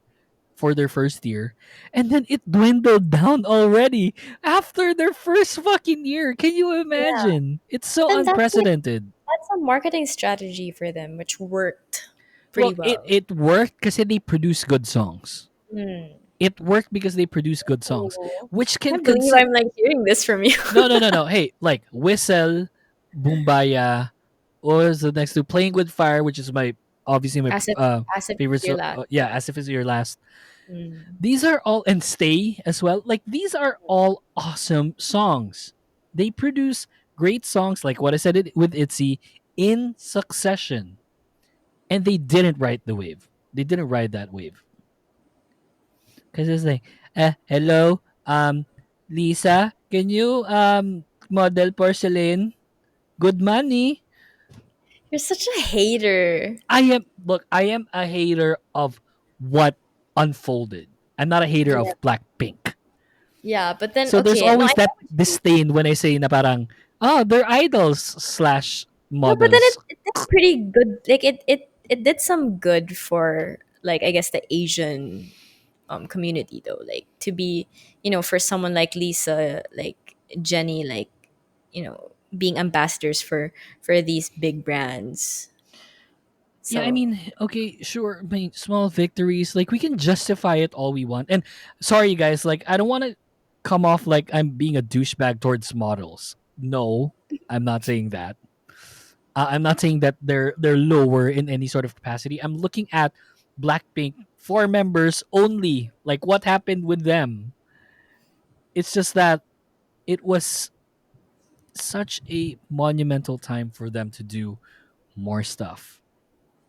for their first year. And then it dwindled down already after their first fucking year. Can you Yeah. imagine? It's so Then unprecedented. that's a marketing strategy for them, which worked Well, pretty it, well. it worked because they produce good songs. Mm. It worked because they produce good songs, Oh. which I can can't believe consi- I'm like hearing this from you. no. Hey, like Whistle, Bumbaya, or is the next two? Playing with Fire, which is my obviously my as if favorite. it's your last. Yeah, as if it's your last. Mm. These are all and Stay as well. Like these are all awesome songs. They produce great songs like what I said with ITZY in succession, and they didn't ride the wave. They didn't ride that wave because it's like, hello, Lisa, can you model porcelain? Good money. You're such a hater. I am a hater of what unfolded. I'm not a hater Yeah. of Blackpink. Yeah, but then So there's okay, no, I always get that what you mean. disdain when I say na parang, oh, they're idols slash No, but then models. it did pretty good. Like it did some good for, like, I guess the Asian community though. Like to be, for someone like Lisa, like Jenny, like, being ambassadors for these big brands. Yeah, I So mean, okay, sure, I mean, small victories, like we can justify it all we want. And sorry, guys, like I don't want to come off like I'm being a douchebag towards models. No, I'm not saying that. I'm not saying that they're lower in any sort of capacity. I'm looking at Blackpink four members only. Like what happened with them? It's just that it was such a monumental time for them to do more stuff,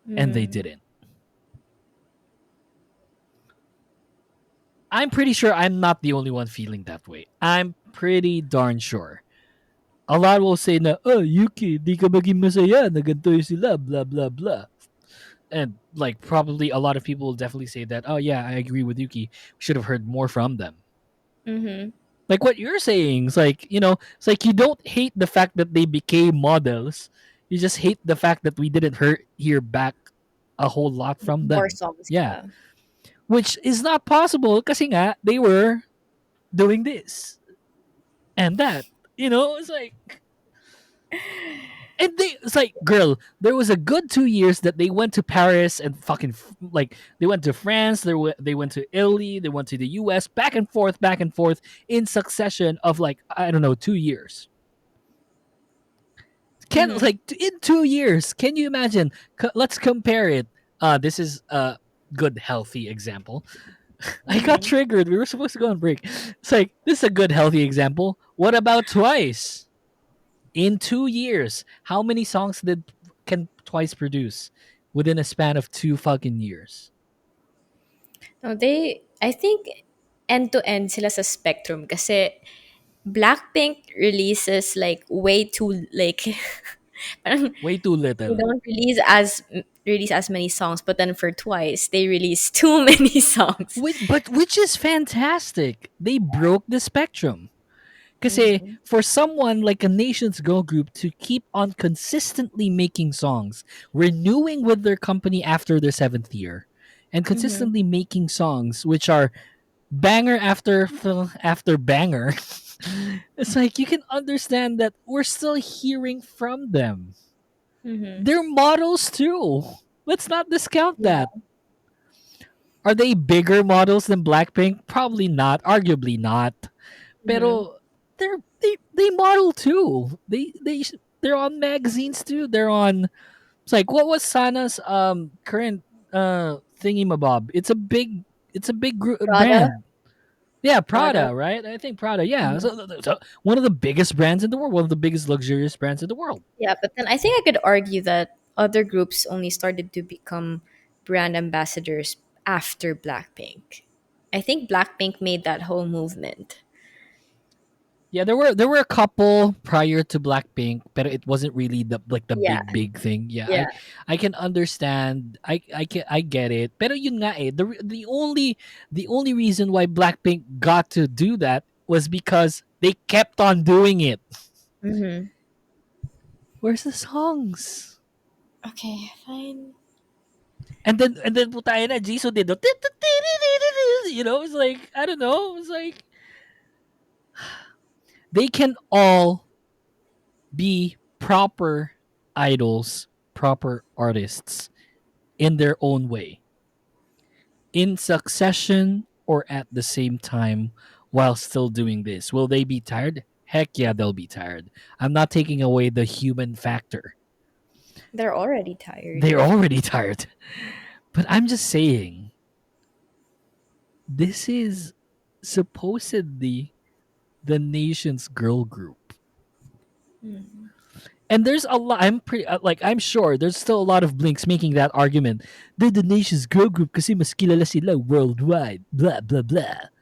and they mhm. didn't. I'm pretty sure I'm not the only one feeling that way. I'm pretty darn sure. A lot will say na, oh, Yuki, di ka maging masaya, na ganito yung sila, blah, blah, blah. And like probably a lot of people will definitely say that, oh yeah, I agree with Yuki. We should have heard more from them. Mhm. Like what you're saying, it's like, it's like you don't hate the fact that they became models. You just hate the fact that we didn't hear back a whole lot from More them. songs, Yeah. yeah. Which is not possible kasi nga they were doing this and that. It's like, and it's like, girl, there was a good 2 years that they went to Paris and fucking like they went to France, they went to Italy, they went to the US, back and forth in succession of like I don't know 2 years. Can Mhm. like in 2 years, can you imagine? Let's compare it. This is a good healthy example. I got Mhm. triggered. We were supposed to go on break. It's like this is a good healthy example. What about Twice? In 2 years, how many songs can Twice produce within a span of 2 fucking years? No, I think end to end sila sa spectrum kasi Blackpink releases like way too, like, parang Way too they little. don't release as many songs, but then for Twice they release too many songs. Which is fantastic. They broke the spectrum. Because Mhm. for someone like a nation's girl group to keep on consistently making songs, renewing with their company after their seventh year, and Mhm. consistently making songs which are banger after banger, it's like you can understand that we're still hearing from them. Mhm. They're models too. Let's not discount Yeah. that. Are they bigger models than Blackpink? Probably not. Arguably not. Mhm. Pero they model too. They're on magazines too. They're on. It's like what was Sana's current thingy mabob? It's a big Prada. brand. Yeah, Prada. Prada, right? I think Prada. Yeah, Mhm. so one of the biggest brands in the world, one of the biggest luxurious brands in the world. Yeah, but then I think I could argue that other groups only started to become brand ambassadors after Blackpink. I think Blackpink made that whole movement. Yeah, there were a couple prior to Blackpink, but it wasn't really the Yeah. big thing. Yeah, I Yeah. I can understand. I get it. Pero yun nga eh, the only reason why Blackpink got to do that was because they kept on doing it. Mhm. Where's the songs? Okay, fine. And then putaya na Jisoo did the it's like I don't know, it's like they can all be proper idols, proper artists in their own way, in succession or at the same time while still doing this. Will they be tired? Heck yeah, they'll be tired. I'm not taking away the human factor. They're already tired. They're already tired. But I'm just saying, this is supposedly the nation's girl group. Mm. And there's a lot. I'm pretty like I'm sure there's still a lot of Blinks making that argument. They're the nation's girl group kasi mas kilala sila worldwide. Blah blah blah.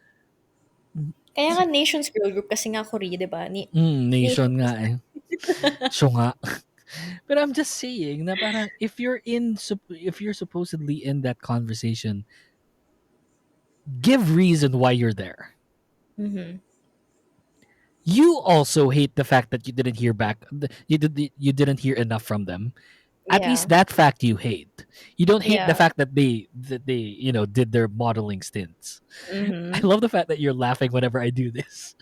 Kaya nga Nations Girl Group kasi nga Korea, 'di ba? Nation Nations. nga eh. Siya nga. But I'm just saying na parang if you're supposedly in that conversation, give reason why you're there. Mhm. You also hate the fact that you didn't hear back. You didn't hear enough from them. At Yeah. least that fact you hate. You don't hate the Yeah. fact that they did their modeling stints. I Mhm. love the fact that you're laughing whenever I do this.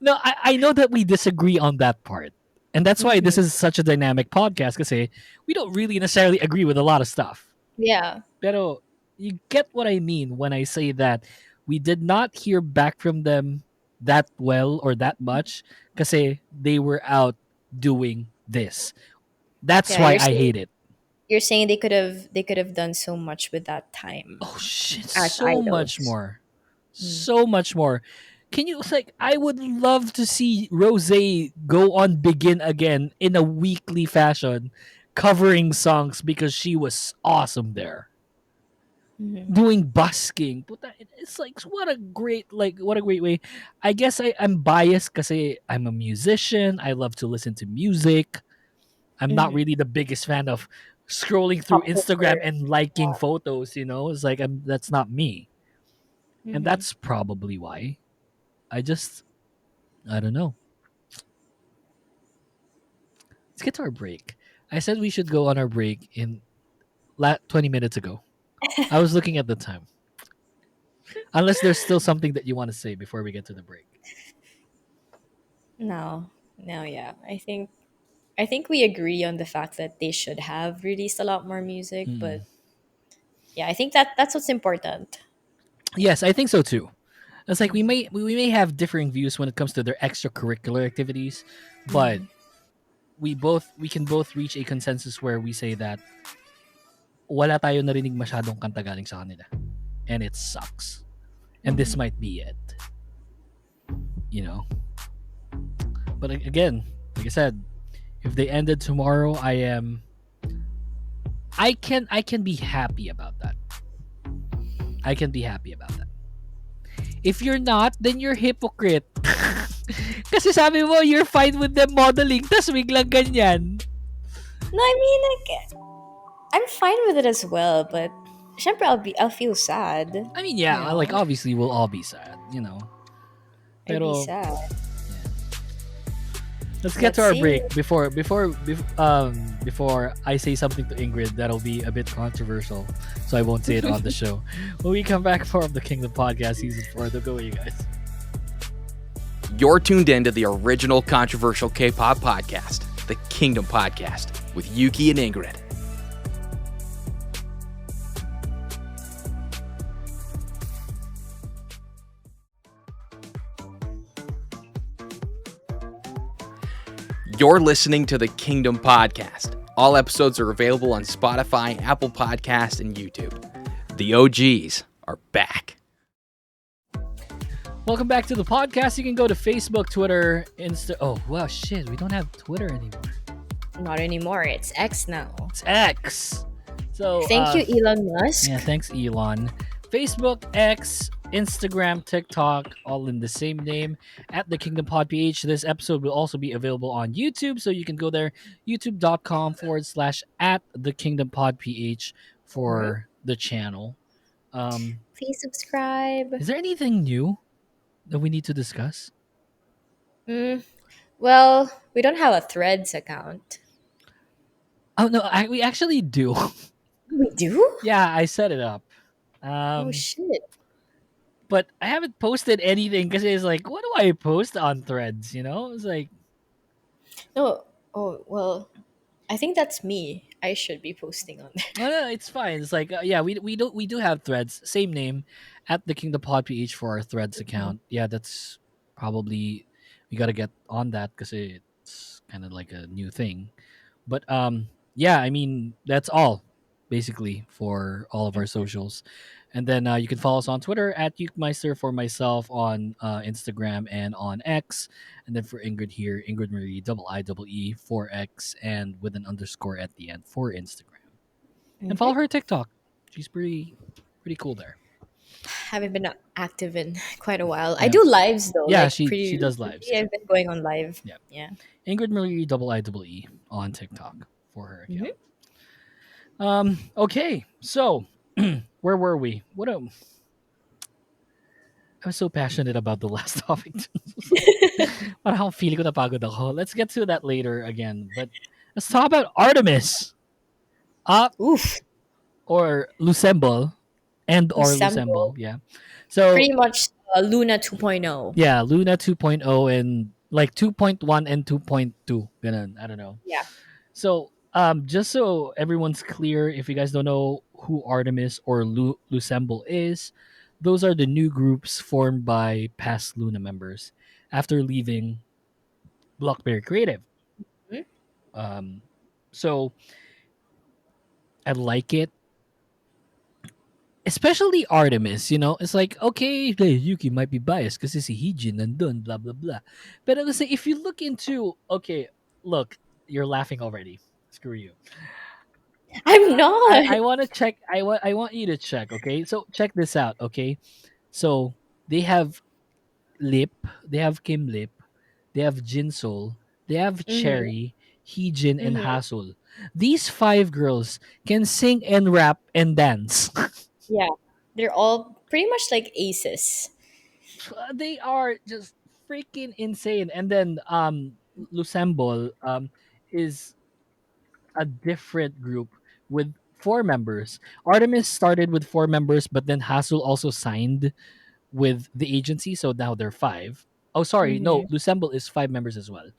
No, I know that we disagree on that part. And that's why this Mhm. is such a dynamic podcast because we don't really necessarily agree with a lot of stuff. Yeah. Pero you get what I mean when I say that we did not hear back from them that well or that much because they were out doing this. That's Yeah, why I hate it. you're saying they could have done so much with that time Oh shit, as so much idols. more. Mm. So much more. Can you like I would love to see Rose go on Begin Again in a weekly fashion covering songs because she was awesome there. Mhm. Doing busking. It's like what a great way. I guess I'm biased because I'm a musician. I love to listen to music. I'm not Mhm. really the biggest fan of scrolling through Pop Instagram culture. and liking photos. It's like that's not me, and Mhm. that's probably why. I just I don't know. Let's get to our break. I said we should go on our break in 20 minutes ago. I was looking at the time. Unless there's still something that you want to say before we get to the break. No. No, yeah. I think we agree on the fact that they should have released a lot more music, Mm. but yeah, I think that's what's important. Yes, I think so too. It's like Mhm. we may have differing views when it comes to their extracurricular activities, but Mhm. we can both reach a consensus where we say that wala tayo narinig masyadong kanta galing sa kanila. And it sucks. And this Mhm. might be it. You know? But again, like I said, if they ended tomorrow, I can be happy about that. I can be happy about that. If you're not, then you're hypocrite. Kasi sabi mo, you're fine with them modeling, tas biglang ganyan. No, I mean, like, I'm fine with it as well, but syempre I'll feel sad. I mean, You yeah, like know, obviously we'll all be sad. I'd be Pero sad. yeah. Let's get But to our see, break before I say something to Ingrid that'll be a bit controversial, so I won't say it on the show. When we come back for the Kingdom Podcast Season 4, they'll go with you guys. You're tuned in to the original controversial K-pop podcast, the Kingdom Podcast, with Yuki and Ingrid. You're listening to the Kingdom Podcast. All episodes are available on Spotify, Apple Podcast, and YouTube. The OGs are back. Welcome back to the podcast. You can go to Facebook, Twitter, Insta. Oh, wow, shit. We don't have Twitter anymore. not anymore. It's X now. It's X. So Thank you, Elon Musk. yeah, thanks, Elon. Facebook, X, Instagram, TikTok, all in the same name at the Kingdom Pod PH. This episode will also be available on YouTube, so you can go there, youtube.com/ at the Kingdom Pod PH for the channel. Please subscribe. Is there anything new that we need to discuss? Mm, well, we don't have a Threads account. Oh no, we actually do. We do? Yeah, I set it up. Oh Um, shit. but I haven't posted anything because it's like, what do I post on Threads? It's like, No. Oh well. I think that's me. I should be posting on there. oh no, it's fine. It's like, yeah, we do have Threads, same name, at the Kingdom Pod PH for our Threads account. Yeah, that's probably we got to get on that because it's kind of like a new thing. But yeah, I mean that's all basically for all of our socials. And then you can follow us on Twitter at Yukmeister for myself on Instagram and on X. And then for Ingrid here, Ingrid Marie, IEE, 4X, and with an underscore at the end for Instagram. And follow her TikTok. She's pretty cool there. Haven't been active in quite a while. I Yeah. do lives though, Yeah, like she pretty does lives. recently. I've been going on live. Yeah. Yeah. Ingrid Marie, IEE on TikTok for her account. Mhm. Okay, so where were we? I was so passionate about the last topic. Parang feeling ko napagod ako. Let's get to that later again. But let's talk about Artemis. Oof. Or Lucemble. And or Resemble Lucemble, yeah. So pretty much Luna 2.0. yeah, Luna 2.0 and like 2.1 and 2.2. Ganun, I don't know. Yeah. So just so everyone's clear, if you guys don't know who Artemis or Lucemble is, those are the new groups formed by past Luna members after leaving Blockberry Creative. Mhm. Um, so I like it, especially Artemis. You know, it's like okay, hey, Yuki might be biased because si Heejin nandun, blah blah blah. But I was say if you look into okay, look, you're laughing already. Screw you. I'm not. I want to check. I want you to check. Okay, so check this out. Okay, so they have Lip, they have Kim Lip, they have Jinsol, they have Hmm. Cherry, Heejin, and Hmm. Hasul. These five girls can sing and rap and dance. Yeah. They're all pretty much like aces. They are just freaking insane. And then Lucembol is a different group with four members. Artemis started with four members, but then Hasul also signed with the agency, so now they're five. Oh, sorry, no, Hmm. Lucemble is five members as well.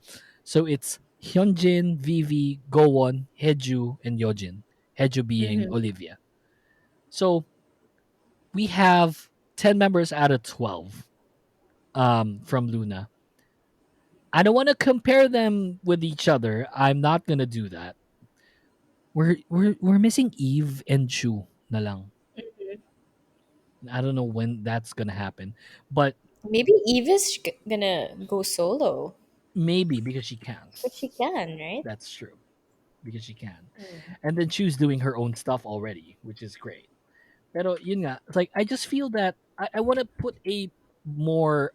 So it's Hyunjin, Vivi, Gowon, Heju, and Yojin. Heju being Hmm. Olivia. So we have 10 members out of 12 from Luna. I don't want to compare them with each other. I'm not gonna do that. We're missing Eve and Chuu na lang. I don't know when that's gonna happen, but Maybe Eve is gonna go solo, maybe because she can. but she can, right? That's true because she can, and then Chuu's doing her own stuff already, which is great. Pero yun nga, it's like I just feel that I want to put a more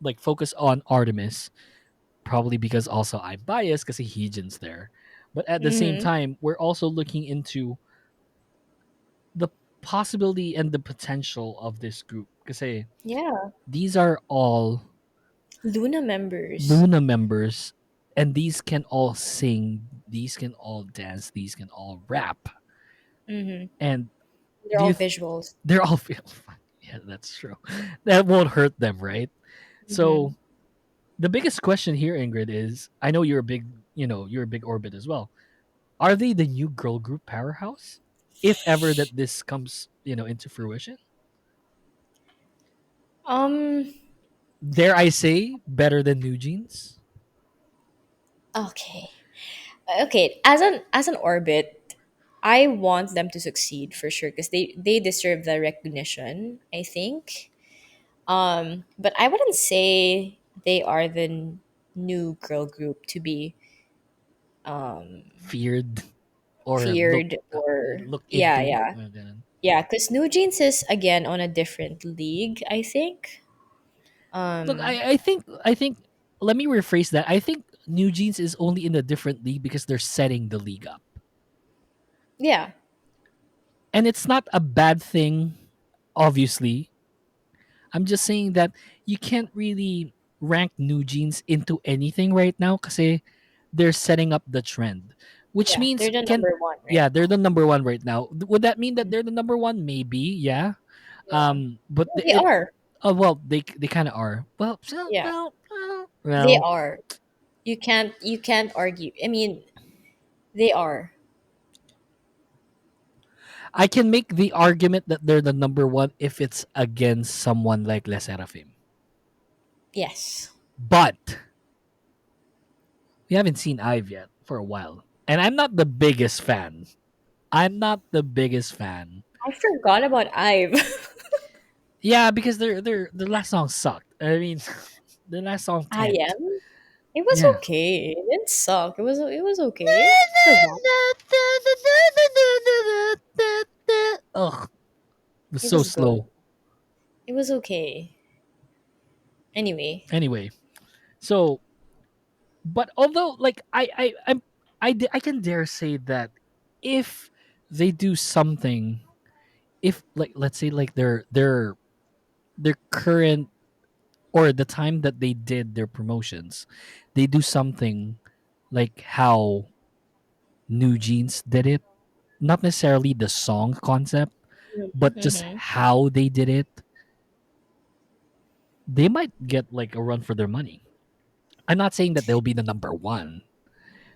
like focus on Artemis, probably because also I'm biased because Heejin's there, but at the same Mm-hmm. time we're also looking into the possibility and the potential of this group because Yeah. these are all Luna members. Luna members, and these can all sing, these can all dance, these can all rap, Mm-hmm. and They're do all you? visuals. They're all yeah, that's true. That won't hurt them, right? Mm-hmm. So the biggest question here, Ingrid, is I know you're a big, you're a big Orbit as well. Are they the new girl group powerhouse? If ever that this comes, into fruition, Um. dare I say, better than New Jeans? Okay. Okay. As an orbit, I want them to succeed for sure because they deserve the recognition. I think. But I wouldn't say they are the new girl group to be Feared or feared or look yeah, into? yeah, yeah. Because New Jeans is again on a different league. I think. Look, Um. I think let me rephrase that. I think New Jeans is only in a different league because they're setting the league up. Yeah. And it's not a bad thing, obviously. I'm just saying that you can't really rank New Jeans into anything right now because they're setting up the trend. Which Yeah. means They're the can number one right yeah, they're the number one right now. Would that mean that now. they're the number one? Maybe, yeah. Yeah. But Yeah, they are. well, they kind of are. Well, Yeah. They well, are. You can't argue. I mean, they are. I can make the argument that they're the number one if it's against someone like Les Serafim. Yes. But we haven't seen Ive yet for a while. And I'm not the biggest fan. I'm not the biggest fan. I forgot about Ive. Yeah, because their last song sucked. I mean, the last song I tanked. am. It was Yeah. okay. It didn't suck. It was okay. Survived. Ugh, it was It so was good. slow. It was okay. Anyway. Anyway, so but although like I can dare say that if they do something, if like let's say like their current or the time that they did their promotions, they do something like how New Jeans did it, not necessarily the song concept, but just Mm-hmm. how they did it, they might get like a run for their money. I'm not saying that they'll be the number one,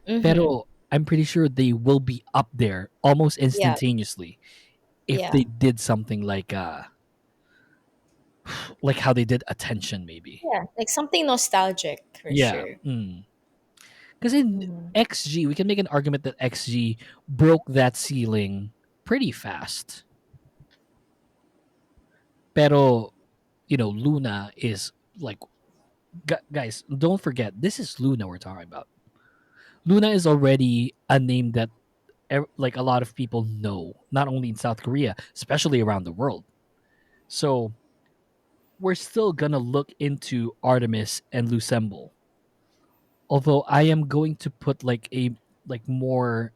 Mm-hmm. pero I'm pretty sure they will be up there almost Yeah. instantaneously if Yeah. they did something like how they did Attention maybe. Yeah. Like something nostalgic for Yeah. sure. Because in Mm-hmm. XG, we can make an argument that XG broke that ceiling pretty fast. Pero, Luna is like, guys, don't forget, this is Luna we're talking about. Luna is already a name that like a lot of people know, not only in South Korea, especially around the world. So we're still gonna look into Artemis and Lucemble. Although I am going to put like more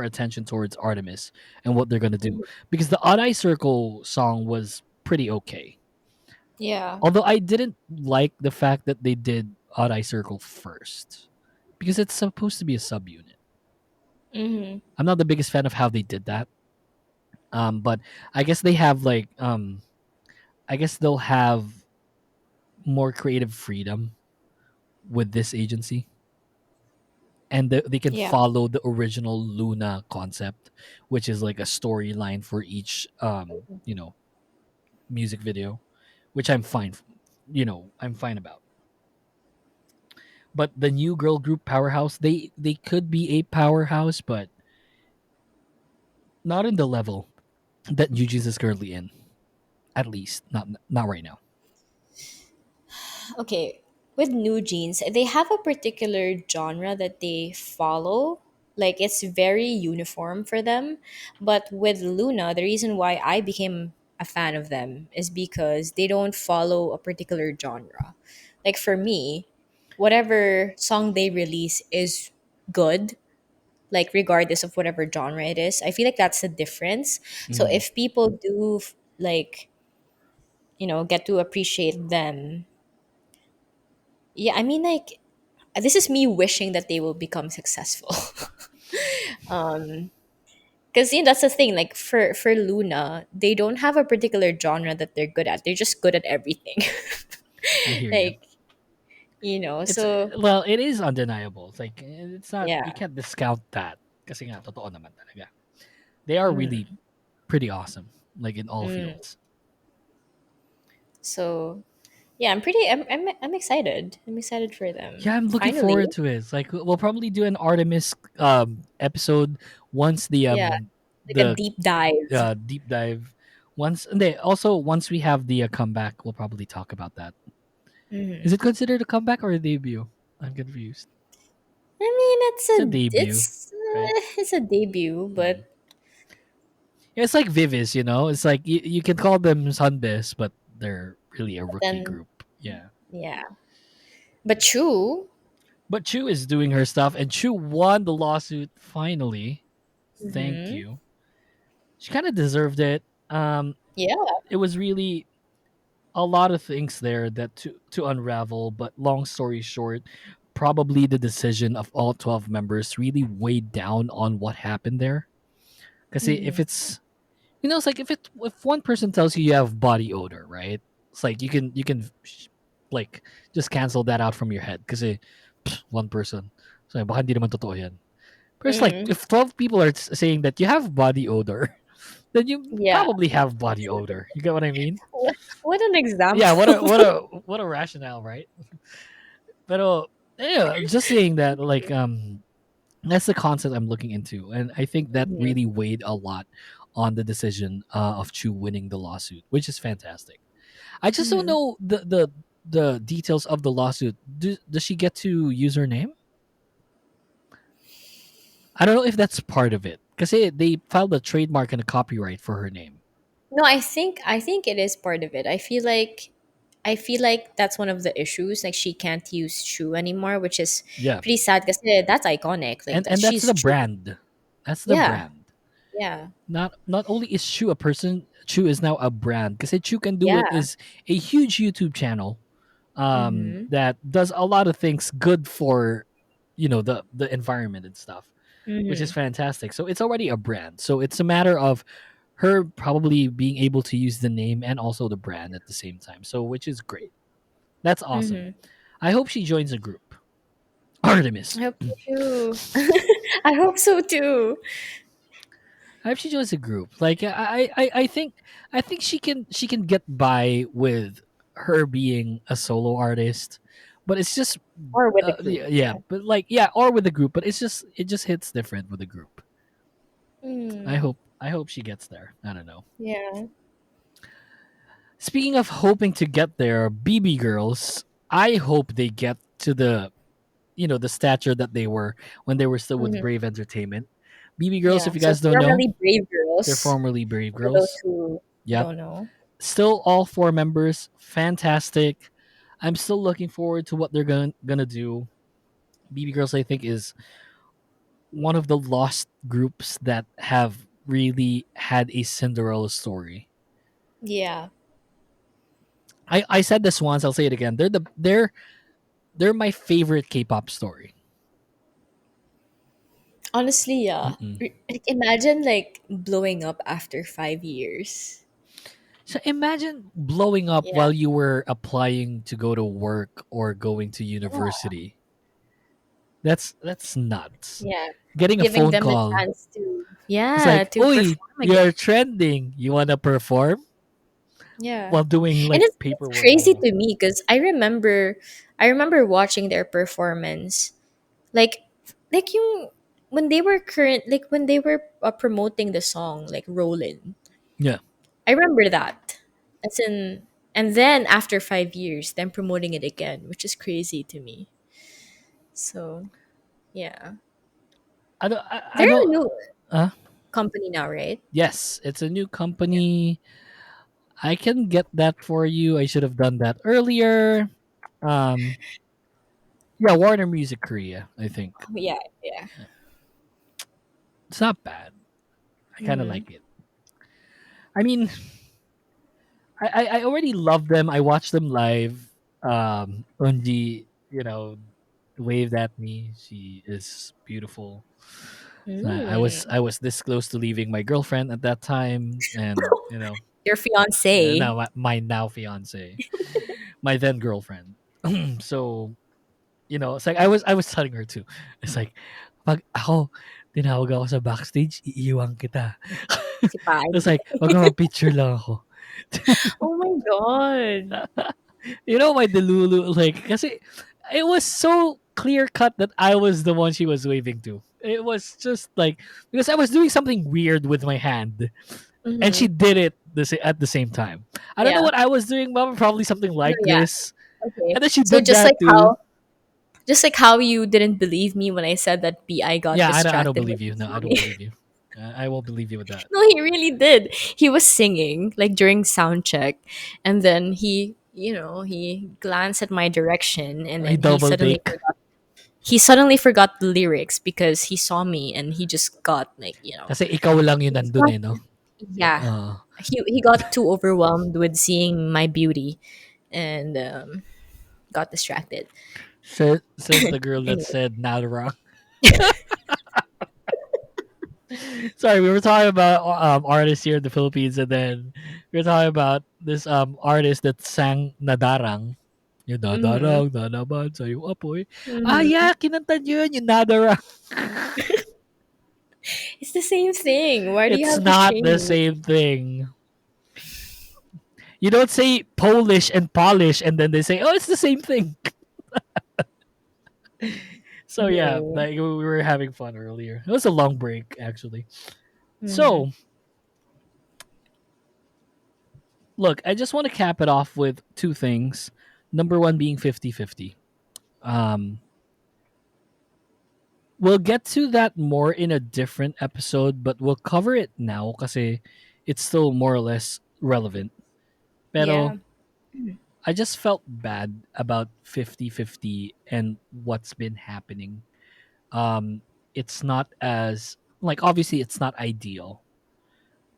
attention towards Artemis and what they're gonna do. Because the Odd Eye Circle song was pretty okay. Yeah. Although I didn't like the fact that they did Odd Eye Circle first. Because it's supposed to be a subunit. Mm-hmm. I'm not the biggest fan of how they did that. But I guess they have I guess they'll have more creative freedom with this agency, and they can Yeah. follow the original Luna concept, which is like a storyline for each music video, which I'm fine about. But the new girl group Powerhouse, they could be a powerhouse, but not in the level that UG's is currently in. At least not right now. Okay, with New Jeans, they have a particular genre that they follow. Like it's very uniform for them. But with Luna, the reason why I became a fan of them is because they don't follow a particular genre. Like for me, whatever song they release is good, like regardless of whatever genre it is. I feel like that's the difference. So Mhm. if people do like, get to appreciate them, yeah, I mean, like, this is me wishing that they will become successful. Because that's the thing. Like for Luna, they don't have a particular genre that they're good at. They're just good at everything. I hear you. Like It's so well, it is undeniable. It's like it's not you yeah. can't discount that. Kasi nga totoo naman talaga. They are really Mm, pretty awesome, like in all mm. fields. So yeah, I'm excited. I'm excited for them. Yeah, I'm looking Finally, forward to it. It's like we'll probably do an Artemis episode once yeah, like a the deep dive. deep dive once and they also once we have the comeback, we'll probably talk about that. Is Mhm. it considered a comeback or a debut? I'm confused. I mean, it's It's a a debut, it's right? it's a debut, Mm. but Yeah, it's like Vivis, It's like you can call them Sunbiz, but they're really a rookie then group. Yeah. yeah. But Chuu, But Chuu is doing her stuff, and Chuu won the lawsuit finally. Thank mm-hmm. you. She kind of deserved it. Um, Yeah. it was really a lot of things there that to unravel. But long story short, probably the decision of all 12 members really weighed down on what happened there. Because if Mm-hmm. it's it's like if one person tells you you have body odor, right? It's like you can like just cancel that out from your head because one person. So baka hindi naman totoo yan. But it's like Mm-hmm. if 12 people are saying that you have body odor, then you Yeah. probably have body odor. You get what I mean? What an Yeah, what example. a what a what a rationale, right? Pero yeah, just saying that that's the concept I'm looking into, and I think that Mhm. really weighed a lot on the decision of Chuu winning the lawsuit, which is fantastic. I just don't Mhm. know the details of the lawsuit. Does she get to use her name? I don't know if that's part of it because they filed a trademark and a copyright for her name. No, I think it is part of it. I feel like that's one of the issues. Like she can't use Chuu anymore, which is Yeah, pretty sad because that's iconic. Like that and that's she's the Chuu. brand. That's the Yeah, brand. yeah, Not only is Chuu a person, Chuu is now a brand. Because Chuu Can Do It yeah. is a huge YouTube channel Mm-hmm. that does a lot of things good for the environment and stuff, which is Mm-hmm. fantastic. So it's already a brand. So it's a matter of her probably being able to use the name and also the brand at the same time. So which is great. That's awesome. Mm-hmm. I hope she joins a group. Artemis. I hope so too. I hope so too. I hope she joins a group. Like I think she can get by with her being a solo artist, but it's just Or with a group. yeah, yeah, Yeah. but like yeah, or with a group, but it just hits different with a group. I Mm, hope I hope she gets there. I don't know. yeah. Speaking of hoping to get there, BB girls, I hope they get to the stature that they were when they were still with Mm-hmm. Brave Entertainment. BB girls, if Yeah. you So guys don't know, formerly Brave they're Girls. formerly Brave For those Girls. who Yep. don't know. Still all four members, fantastic. I'm still looking forward to what they're gonna do. BB Girls, I think, is one of the lost groups that have really had a Cinderella story. Yeah. I said this once, I'll say it again. They're my favorite K-pop story. Honestly, yeah. Mm-mm. Like, imagine like blowing up after 5 years. So imagine blowing up Yeah. while you were applying to go to work or going to Yeah. university. That's nuts. Yeah. Getting a Giving phone them the call. chance to It's yeah, like, to "Oi, perform again. you're trending. You wanna perform?" Yeah. While doing And like it's paperwork and crazy all. to me because I remember watching their performance. Like like you when they were promoting the song like Rollin'. Yeah. I remember that. As in, and then after 5 years, them promoting it again, which is crazy to me. So yeah, I they're a don't new uh company now, right? yes, it's a new company. I can get that for you. I should have done that earlier. Um yeah, Warner Music Korea, I think. Oh, yeah, yeah. It's not bad. I kind of Mm-hmm. like it. I mean, I already love them. I watched them live. Unji, waved at me. She is beautiful. So Mm. I was this close to leaving my girlfriend at that time, and Your fiance. now my now fiance, my then girlfriend. So it's like I was telling her too. It's like pag ako tinawag ako sa backstage, iiwan kita. Si Pai. It's like wag ka picture lang ako. Oh my god. My delulu like kasi it was so clear cut that I was the one she was waving to. It was just like because I was doing something weird with my hand and she Mm-hmm. did it at the same time. I don't know Yeah. what I was doing, but probably something No, like yeah. this. Okay. And then she So did that too. just like how you didn't believe me when I said that BI got Yeah, I don't distracted with believe you. his No, I don't mommy. believe you. I won't believe you with that. No, he really did. He was singing like during sound check, and then he glanced at my direction, and I then double take. he suddenly forgot the lyrics because he saw me, and he just got Kasi ikaw lang yun he just nandun got, eh, no? yeah, Uh, he got too overwhelmed with seeing my beauty, and got distracted. says the girl that Anyway, said not wrong. Sorry, we were talking about artists here in the Philippines, and then we were talking about this artist that sang Nadarang. Yung mm-hmm, nadarang, nanaman sa yung apoy. Ah, mm-hmm. yeah, kinanta niyo yun, yung nadarang. It's the same thing. Why do you It's have to not shame the me? same thing. You don't say Polish and Polish, and then they say, oh, it's the same thing. So yeah, No. like we were having fun earlier. It was a long break, actually. Mm-hmm. So Look, I just want to cap it off with two things. Number one being 50-50. Um, we'll get to that more in a different episode, but we'll cover it now because it's still more or less relevant. Yeah. Pero I just felt bad about 50-50 and what's been happening. Um, it's not as like obviously it's not ideal.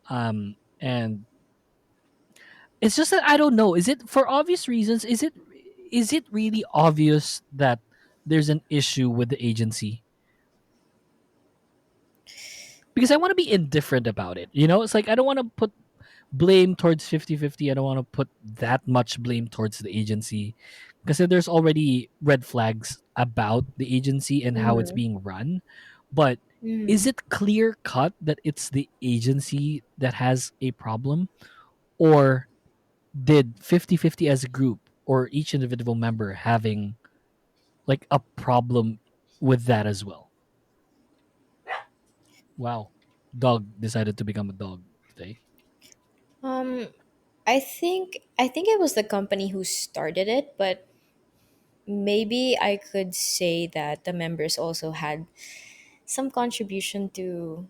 And it's just that I don't know. Is it for obvious reasons? Is it really obvious that there's an issue with the agency? Because I want to be indifferent about it. It's like I don't want to put blame towards 50-50. I don't want to put that much blame towards the agency because there's already red flags about the agency and how it's Mm-hmm. being run. But is Mm-hmm. it clear cut that it's the agency that has a problem, or did 50-50 as a group or each individual member having like a problem with that as well? Wow. Dog decided to become a dog today. Um, I think it was the company who started it, but maybe I could say that the members also had some contribution to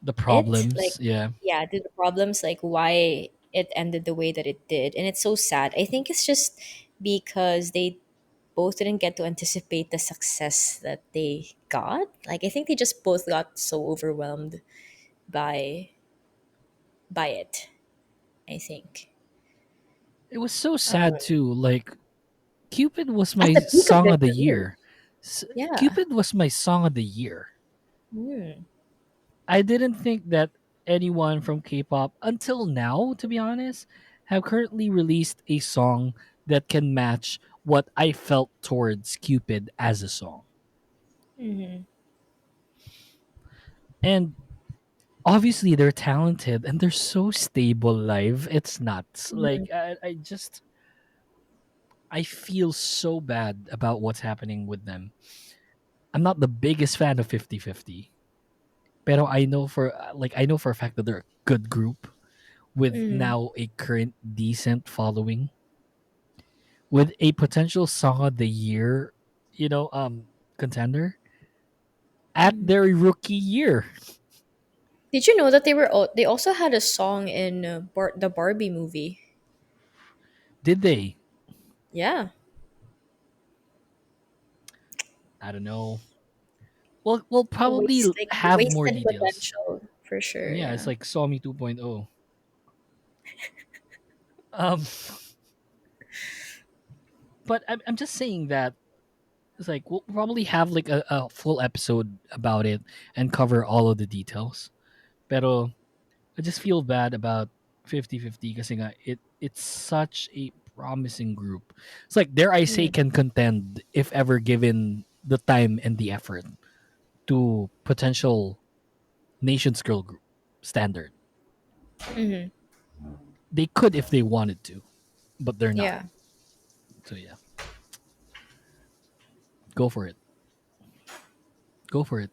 The it. Like, problems, yeah. yeah, to the problems, like why it ended the way that it did. And it's so sad. I think it's just because they both didn't get to anticipate the success that they got. Like, I think they just both got so overwhelmed by it, I think. It was so Um, sad too. Like Cupid was at my the peak of song their of the careers. year. Yeah. Cupid was my song of the year. Mm. I didn't think that anyone from K-pop until now, to be honest, have currently released a song that can match what I felt towards Cupid as a song. Mm-hmm. And obviously they're talented and they're so stable live. It's nuts. Mm-hmm. Like I feel so bad about what's happening with them. I'm not the biggest fan of 50-50. Pero I know for a fact that they're a good group with Mm-hmm. now a current decent following with a potential song of the year, contender at Mm-hmm. their rookie year. Did you know that they also had a song in the Barbie movie? Did they? Yeah. I don't know. We'll probably Waste like have more wasted details. potential for sure. Yeah, it's Yeah. like Saw Me 2.0. Um, but I'm just saying that it's like we'll probably have like a full episode about it and cover all of the details. Pero I just feel bad about 50-50 kasi nga it's such a promising group. It's like dare I say Mm-hmm. can contend if ever given the time and the effort to potential nation's girl group standard. Mm-hmm. They could if they wanted to, but they're not. Yeah. So yeah, go for it. Go for it.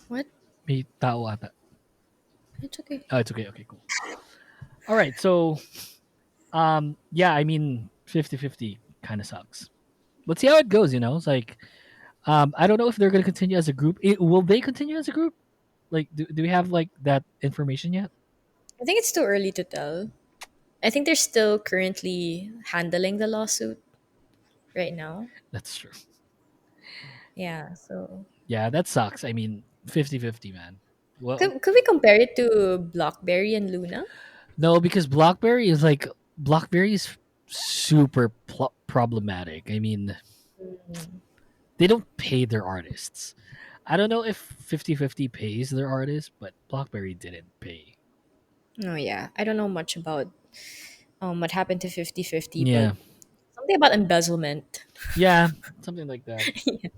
What? May tao ata. It's okay. Oh, it's okay. Okay, cool. All right. So, yeah, I mean, 50-50 kind of sucks. Let's see how it goes, It's like, I don't know if they're going to continue as a group. Will they continue as a group? Like, do we have, like, that information yet? I think it's too early to tell. I think they're still currently handling the lawsuit right now. That's true. Yeah. So Yeah, that sucks. I mean, 50-50, man. Well, could we compare it to Blockberry and Luna? no, because Blackberry is super problematic. I mean, Mm. they don't pay their artists. I don't know if 50-50 pays their artists, but Blackberry didn't pay. Oh yeah. I don't know much about what happened to 50-50, but Yeah. something about embezzlement. Yeah, something like that. Yeah.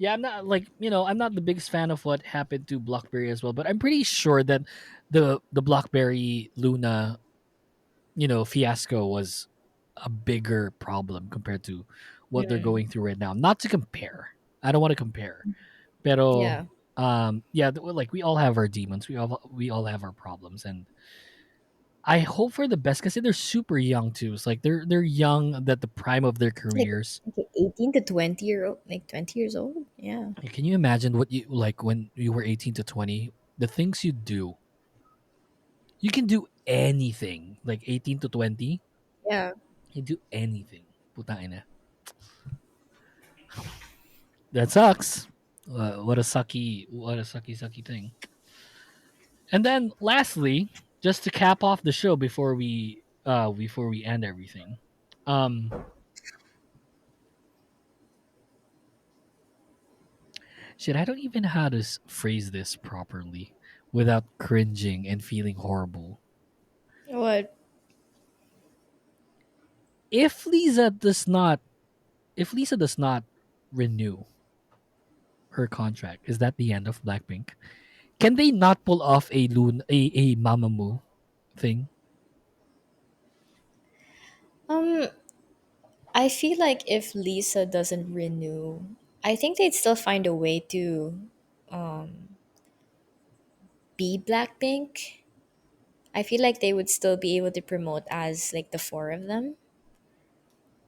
Yeah, I'm not like, I'm not the biggest fan of what happened to Blackberry as well, but I'm pretty sure that the Blackberry Luna, fiasco was a bigger problem compared to what they're Mm. going through right now. Not to compare. I don't want to compare. Pero Yeah. yeah, like we all have our demons. We all have our problems, and I hope for the best because they're super young too. It's like they're young at the prime of their Like, careers. 18 to 20 year old, like 20 years old. Yeah. Can you imagine what you like when you were 18 to 20? The things you do. You can do anything. Like 18 to 20, Yeah. you do anything. Putang ina. That sucks. What a sucky thing. And then lastly, just to cap off the show before we end everything. Um shit, I don't even know how to phrase this properly without cringing and feeling horrible. What? If Lisa does not if Lisa does not renew her contract, is that the end of Blackpink? Can they not pull off a Mamamoo thing? Um, I feel like if Lisa doesn't renew, I think they'd still find a way to um be Blackpink. I feel like they would still be able to promote as like the four of them.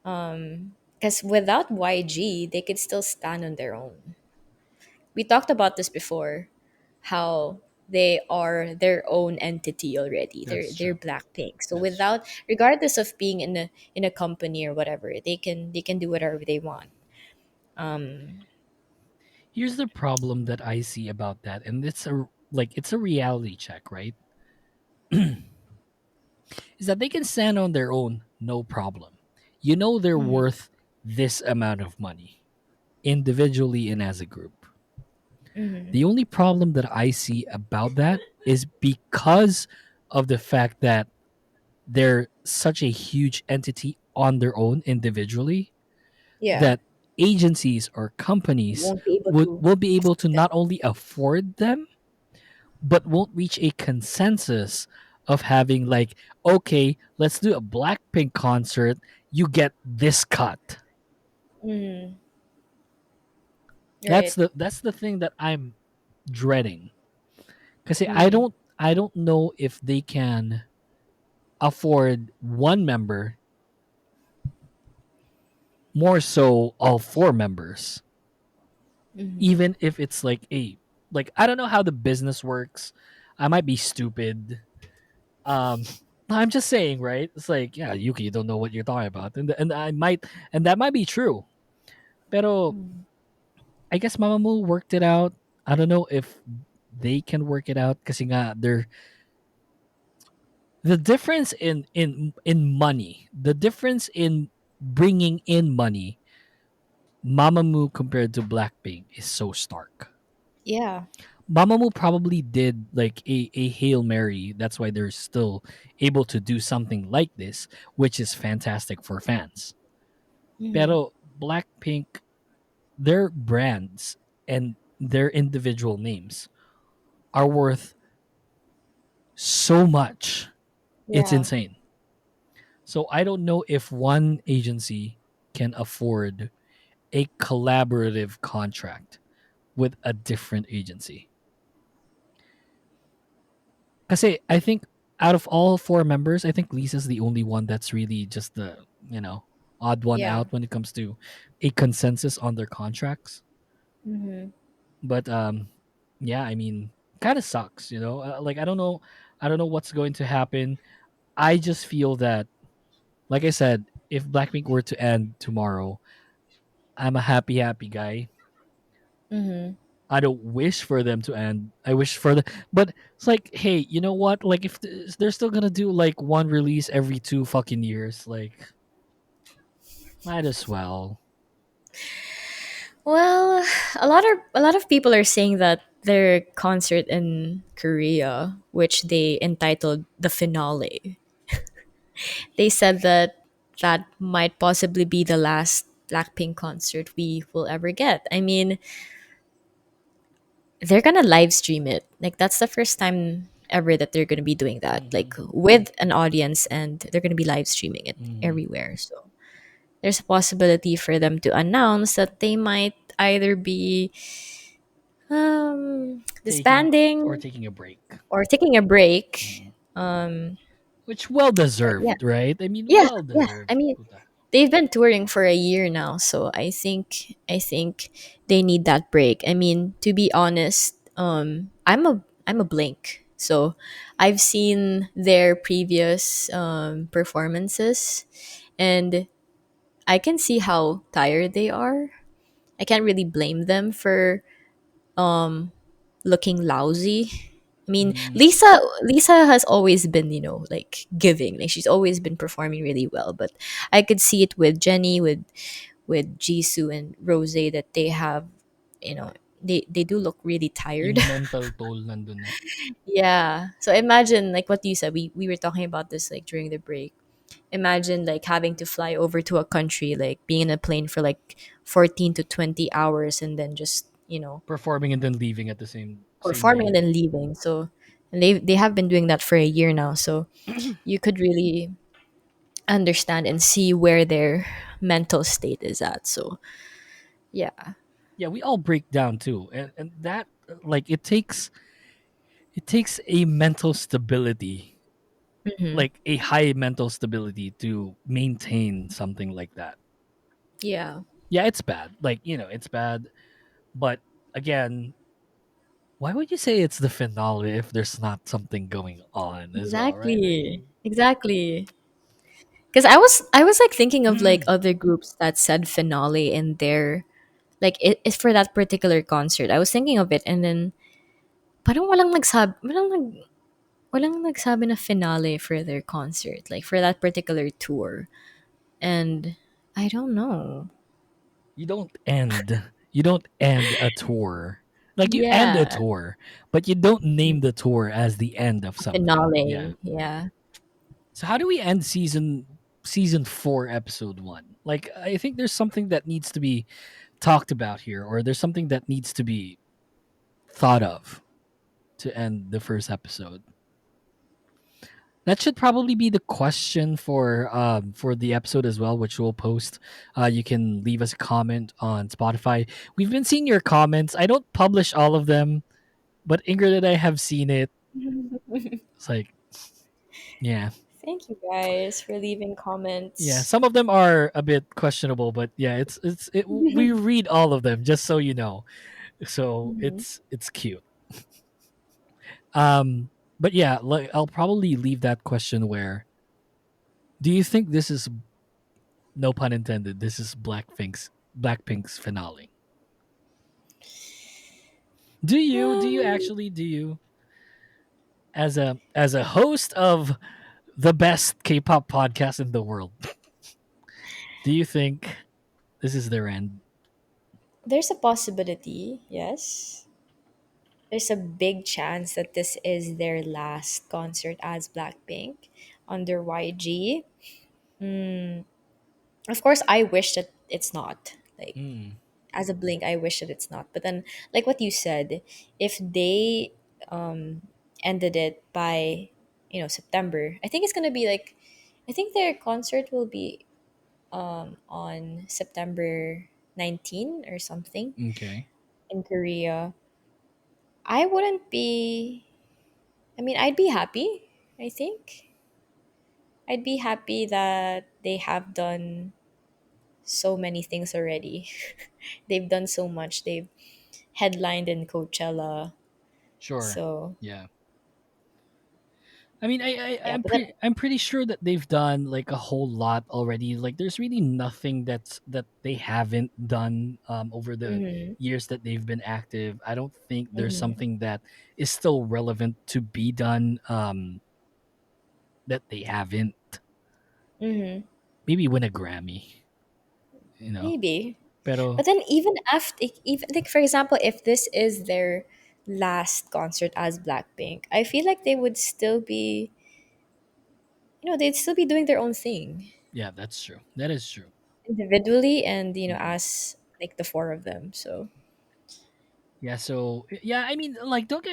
Because without YG, they could still stand on their own. We talked about this before, how they are their own entity already. That's They're true. Blackpink. So That's true. without, regardless of being in a company or whatever, they can do whatever they want. Um, Here's the problem that I see about that, and it's a reality check, right? Is that they can stand on their own, no problem. You know they're mhm, worth this amount of money, individually and as a group. mhm, The only problem that I see about that is because of the fact that they're such a huge entity on their own individually yeah, that agencies or companies won't be able would to will be able to step. not only afford them but won't reach a consensus of having like, okay, let's do a Blackpink concert, you get this cut. Mhm, That's right. the thing that I'm dreading. Cuz Mhm, I don't know if they can afford one member more so all four members, mhm, even if it's like a like I don't know how the business works. I might be stupid. Um I'm just saying, right? It's like, yeah, Yuki, you don't know what you're talking about. And that might be true. Pero mhm. I guess Mamamoo worked it out. I don't know if they can work it out kasi nga they're the difference in money, the difference in bringing in money, Mamamoo compared to Blackpink is so stark. Yeah. Mamamoo probably did like a Hail Mary. That's why they're still able to do something like this, which is fantastic for fans. Mhm. Pero Blackpink, their brands and their individual names are worth so much. It's Yeah. insane. So I don't know if one agency can afford a collaborative contract with a different agency. Kasi I think out of all four members, I think Lisa's the only one that's really just the, odd one Yeah. out when it comes to a consensus on their contracts. Mhm. But yeah, I mean, kind of sucks, like I don't know what's going to happen. I just feel that like I said, if Blackpink were to end tomorrow, I'm a happy guy. Mhm. I don't wish for them to end. I wish for the, but it's like, hey, you know what? Like, if they're still gonna do like one release every 2 fucking years, like, might as well. Well, a lot of people are saying that their concert in Korea, which they entitled the finale, they said that that might possibly be the last Blackpink concert we will ever get. I mean, they're gonna live stream it. Like that's the first time ever that they're gonna be doing that, like Hmm. with an audience, and they're gonna be live streaming it Hmm. everywhere. So there's a possibility for them to announce that they might either be Taking or disbanding taking a break. or taking a break. Mm. which well But yeah, deserved, right? I mean, yeah, well yeah. deserved. I mean, Puta. they've been touring for a year now, so I think they need that break. I mean, to be honest, I'm a Blink, so I've seen their previous performances, and I can see how tired they are. I can't really blame them for looking lousy. I mean, Mm, Lisa has always been, like giving. Like she's always been performing really well. But I could see it with Jennie, with Jisoo and Rose that they have, you know, they do look really tired. yung mental toll nandun na. Yeah. So imagine like what you said. We were talking about this like during the break. Imagine like having to fly over to a country, like being in a plane for like 14 to 20 hours and then just, Performing and then leaving at the same performing and day. then leaving. So and they have been doing that for a year now. So you could really understand and see where their mental state is at. So yeah. Yeah, we all break down too. And that like it takes a mental stability, Hmm. like a high mental stability to maintain something like that. Yeah. Yeah, it's bad. Like, it's bad, but again, why would you say it's the finale if there's not something going on as well, right? I Exactly. mean, Exactly. Because I was like thinking of like other groups that said finale in their like it's for that particular concert. I was thinking of it and then parang walang nagsabi na finale for their concert, like for that particular tour. And I don't know. you don't end a tour. Like you end a Yeah, tour, but you don't name the tour as the end of something. Yeah. finale. Yeah. So how do we end season 4 episode 1? Like I think there's something that needs to be talked about here, or there's something that needs to be thought of to end the first episode. That should probably be the question for the episode as well, which we'll post. You can leave us a comment on Spotify. We've been seeing your comments. I don't publish all of them, but Ingrid and I have seen it. It's like, yeah, Thank you guys for leaving yeah. comments. Some of them are a bit questionable, but yeah, we read all of them just so you know. So Mhm. it's cute. Um, but yeah, like I'll probably leave that question where do you think this is, no pun intended, this is Blackpink's finale? Do you as a host of the best K-pop podcast in the world, do you think this is their end? There's a possibility, yes. There's a big chance that this is their last concert as Blackpink under YG. Of course, I wish that it's not. Like, Mm, as a Blink, I wish that it's not. But then, like what you said, if they ended it by, September, I think it's going to be like, I think their concert will be on September 19 or something okay. in Korea. I wouldn't be, I mean, I'd be happy, I think. I'd be happy that they have done so many things already. They've done so much. They've headlined in Coachella. Sure. So, Yeah. I mean, yeah, I'm but then, pretty sure that they've done like a whole lot already. Like, there's really nothing that they haven't done over the mm-hmm, years that they've been active. I don't think there's mm-hmm, something that is still relevant to be done that they haven't. mm-hmm, Maybe win a Grammy, you know. maybe. Pero But then even after, even like for example, if this is their last concert as Blackpink, I feel like they would still be, they'd still be doing their own thing yeah, that's true. That is true. individually and Mhm. as like the four of them. So Yeah, so yeah, I mean, like, don't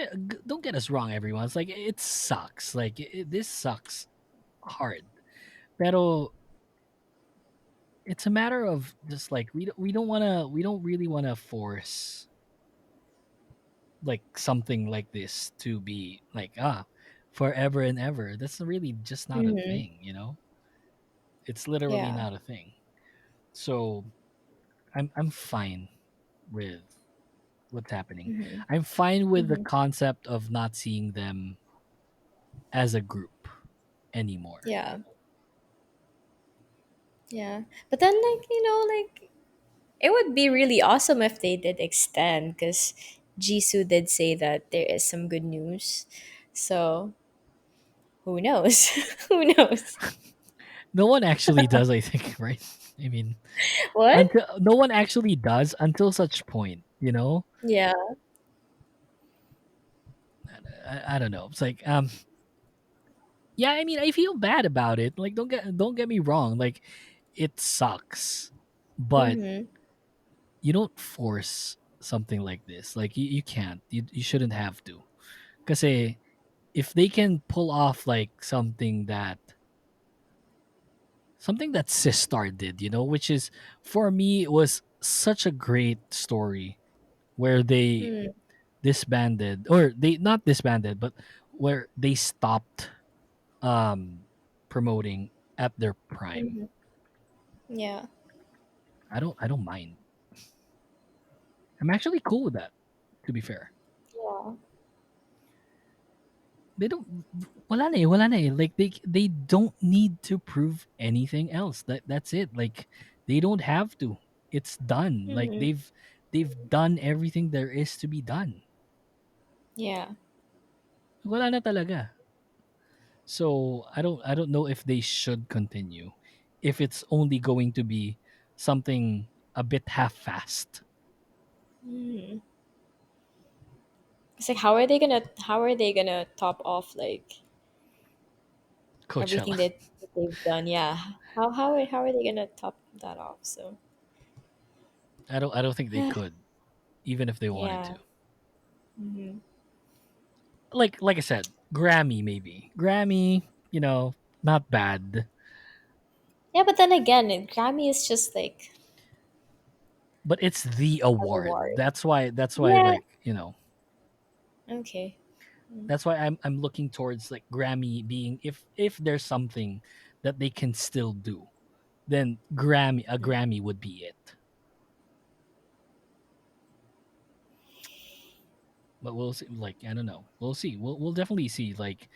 get us wrong, everyone. It's like it sucks. Like this sucks hard. Pero it's a matter of just like we don't really want to force like something like this to be like forever and ever. That's really just not a Mm-hmm. thing, you know? It's literally Yeah. not a thing. So I'm fine with what's happening. Mm-hmm. I'm fine with the Mm-hmm. concept of not seeing them as a group anymore. Yeah. Yeah. But then, like, like it would be really awesome if they did extend, because Jisoo did say that there is some good news. So who knows? Who knows? No one actually does, I think, right? I mean, What? until no one actually does until such point, you know? Yeah. I don't know. It's like yeah, I mean, I feel bad about it. Like don't get me wrong. Like it sucks. But Mm-hmm. you don't force something like this. Like you can't. You shouldn't have to. Cuz if they can pull off like something that Sistar did, which is for me it was such a great story where they Mm-hmm. disbanded, or they not disbanded, but where they stopped um promoting at their prime. Mm-hmm. Yeah. I don't mind. I'm actually cool with that, to be fair. Yeah. They don't wala na eh. Like they don't need to prove anything else. That's it. Like they don't have to. It's done. Like Mm-hmm. they've done everything there is to be done. Yeah. Wala na talaga. So I don't know if they should continue, if it's only going to be something a bit half-assed. Mm-hmm. It's like, how are they gonna top off like everything Coachella. that they've done? Yeah. How are they gonna top that off? So I don't think they could, even if they wanted yeah. to. Mm-hmm. Like I said, Grammy maybe. Grammy, not bad, Yeah, but then again, Grammy is just like but it's the a award. reward. That's why Yeah. like, Okay. Mm. that's why I'm looking towards like Grammy being, if there's something that they can still do, then Grammy would be it. But we'll see. Like I don't know. We'll see. We'll definitely see. Like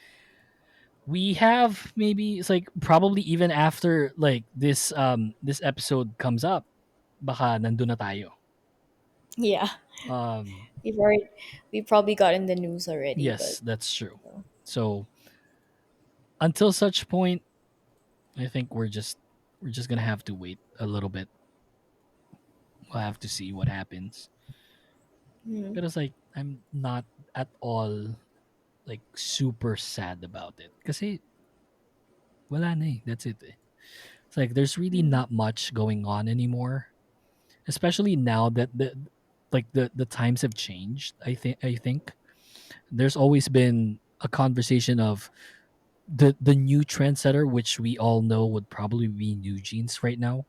we have maybe it's like probably even after like this episode comes up, baka nandun na tayo. Yeah. Um We've already we probably got in the news already, but yes, that's true. So until such point, I think we're just gonna have to wait a little bit. We'll have to see what happens. mm, But it's like I'm not at all like super sad about it. Kasi wala na eh. That's it eh. It's like there's really mm, not much going on anymore, especially now that the times have changed. I think there's always been a conversation of the new trendsetter, which we all know would probably be New Jeans right now,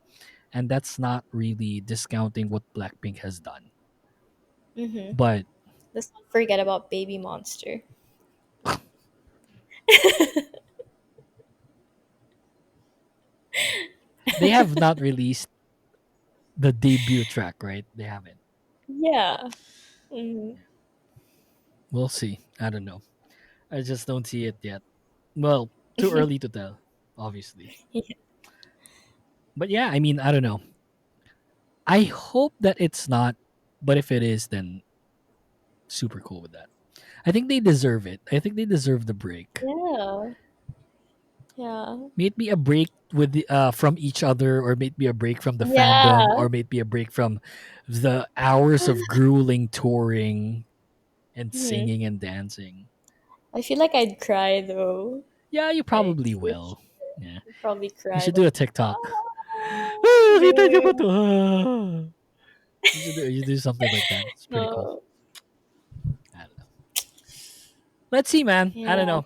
and that's not really discounting what Blackpink has done. mm-hmm. But Let's not forget about Baby Monster. they have not released the debut track, right? They haven't. Yeah. Mm-hmm. We'll see. I don't know. I just don't see it yet. Well, too early to tell, obviously. Yeah. But yeah, I mean, I don't know. I hope that it's not, but if it is, then super cool with that. I think they deserve it. I think they deserve the break. Yeah. Yeah. May it be a break with from each other, or may it be a break from the fandom, Yeah. or may it be a break from the hours of grueling touring and Mhm. singing and dancing. I feel like I'd cry though. Yeah, you Like probably for will. sure. Yeah, I'd probably you cry should do like a TikTok. ah, Ah, kita niyo ba yeah. to? Ah. You do something like that. It's pretty cool. Oh, I don't know. Let's see, man. I don't yeah. know.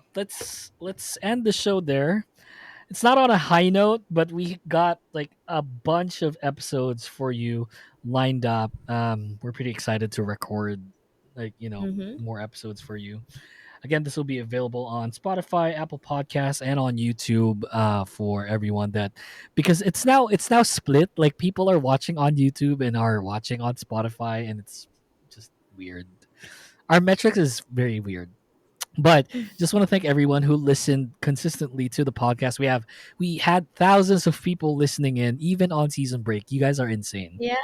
Let's end the show there. It's not on a high note, but we got like a bunch of episodes for you lined up. We're pretty excited to record like, Mm-hmm. more episodes for you. Again, this will be available on Spotify, Apple Podcasts, and on YouTube for everyone that because it's now split. Like people are watching on YouTube and are watching on Spotify, and it's just weird. Our metrics is very weird. But just want to thank everyone who listened consistently to the podcast. We had thousands of people listening in, even on season break. You guys are insane. Yeah,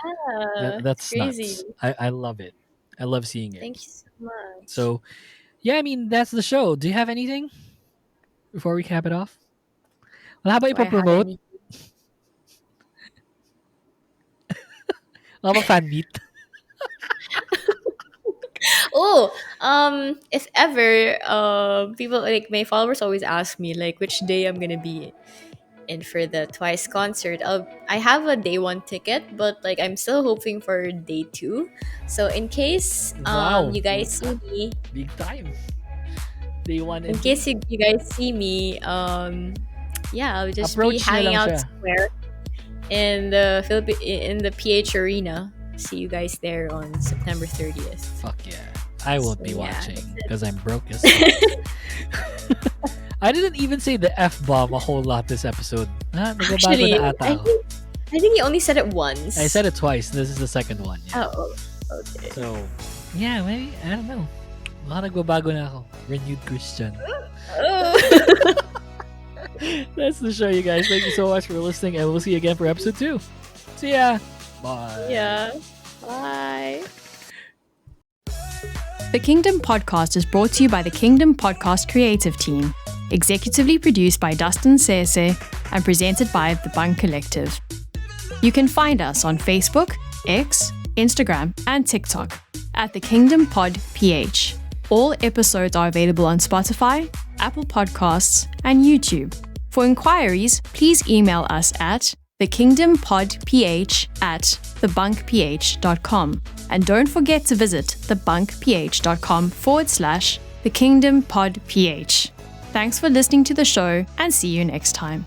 it's That's crazy. nuts. I love it. I love seeing it. Thank you so much. So yeah, I mean that's the show. Do you have anything before we cap it off? Well, how about Do I you have promote? any? How about fan meet? Oh, if ever, people like my followers always ask me like which day I'm gonna be in for the Twice concert. I have a day one ticket, but like I'm still hoping for day two. So in case Wow. you guys see me, Big time. Day one in and case you guys see me, yeah, I'll just Approach be na hanging lang out siya. somewhere in the in the PH Arena. See you guys there on September 30th. fuck yeah. I won't So, be yeah, watching that's it. because I'm broke as fuck. I didn't even say the F-bomb a whole lot this episode. Nagbabago Actually, na ata I ako. think you only said it once. I said it twice. This is the second one. Yeah. Oh, okay. So, yeah, maybe, I don't know. Baka nagbabago na ako. Renewed Christian. Oh. That's the show, you guys. Thank you so much for listening, and we'll see you again for episode 2. See ya. Bye. Yeah. Bye. The Kingdom Podcast is brought to you by the Kingdom Podcast creative team, executively produced by Dustin Sese and presented by the Bunk Collective. You can find us on Facebook, X, Instagram, and TikTok at the Kingdom Pod PH. All episodes are available on Spotify, Apple Podcasts, and YouTube. For inquiries, please email us at thekingdompodph@thebunkph.com. And don't forget to visit thebunkph.com/thekingdompodph. Thanks for listening to the show and see you next time.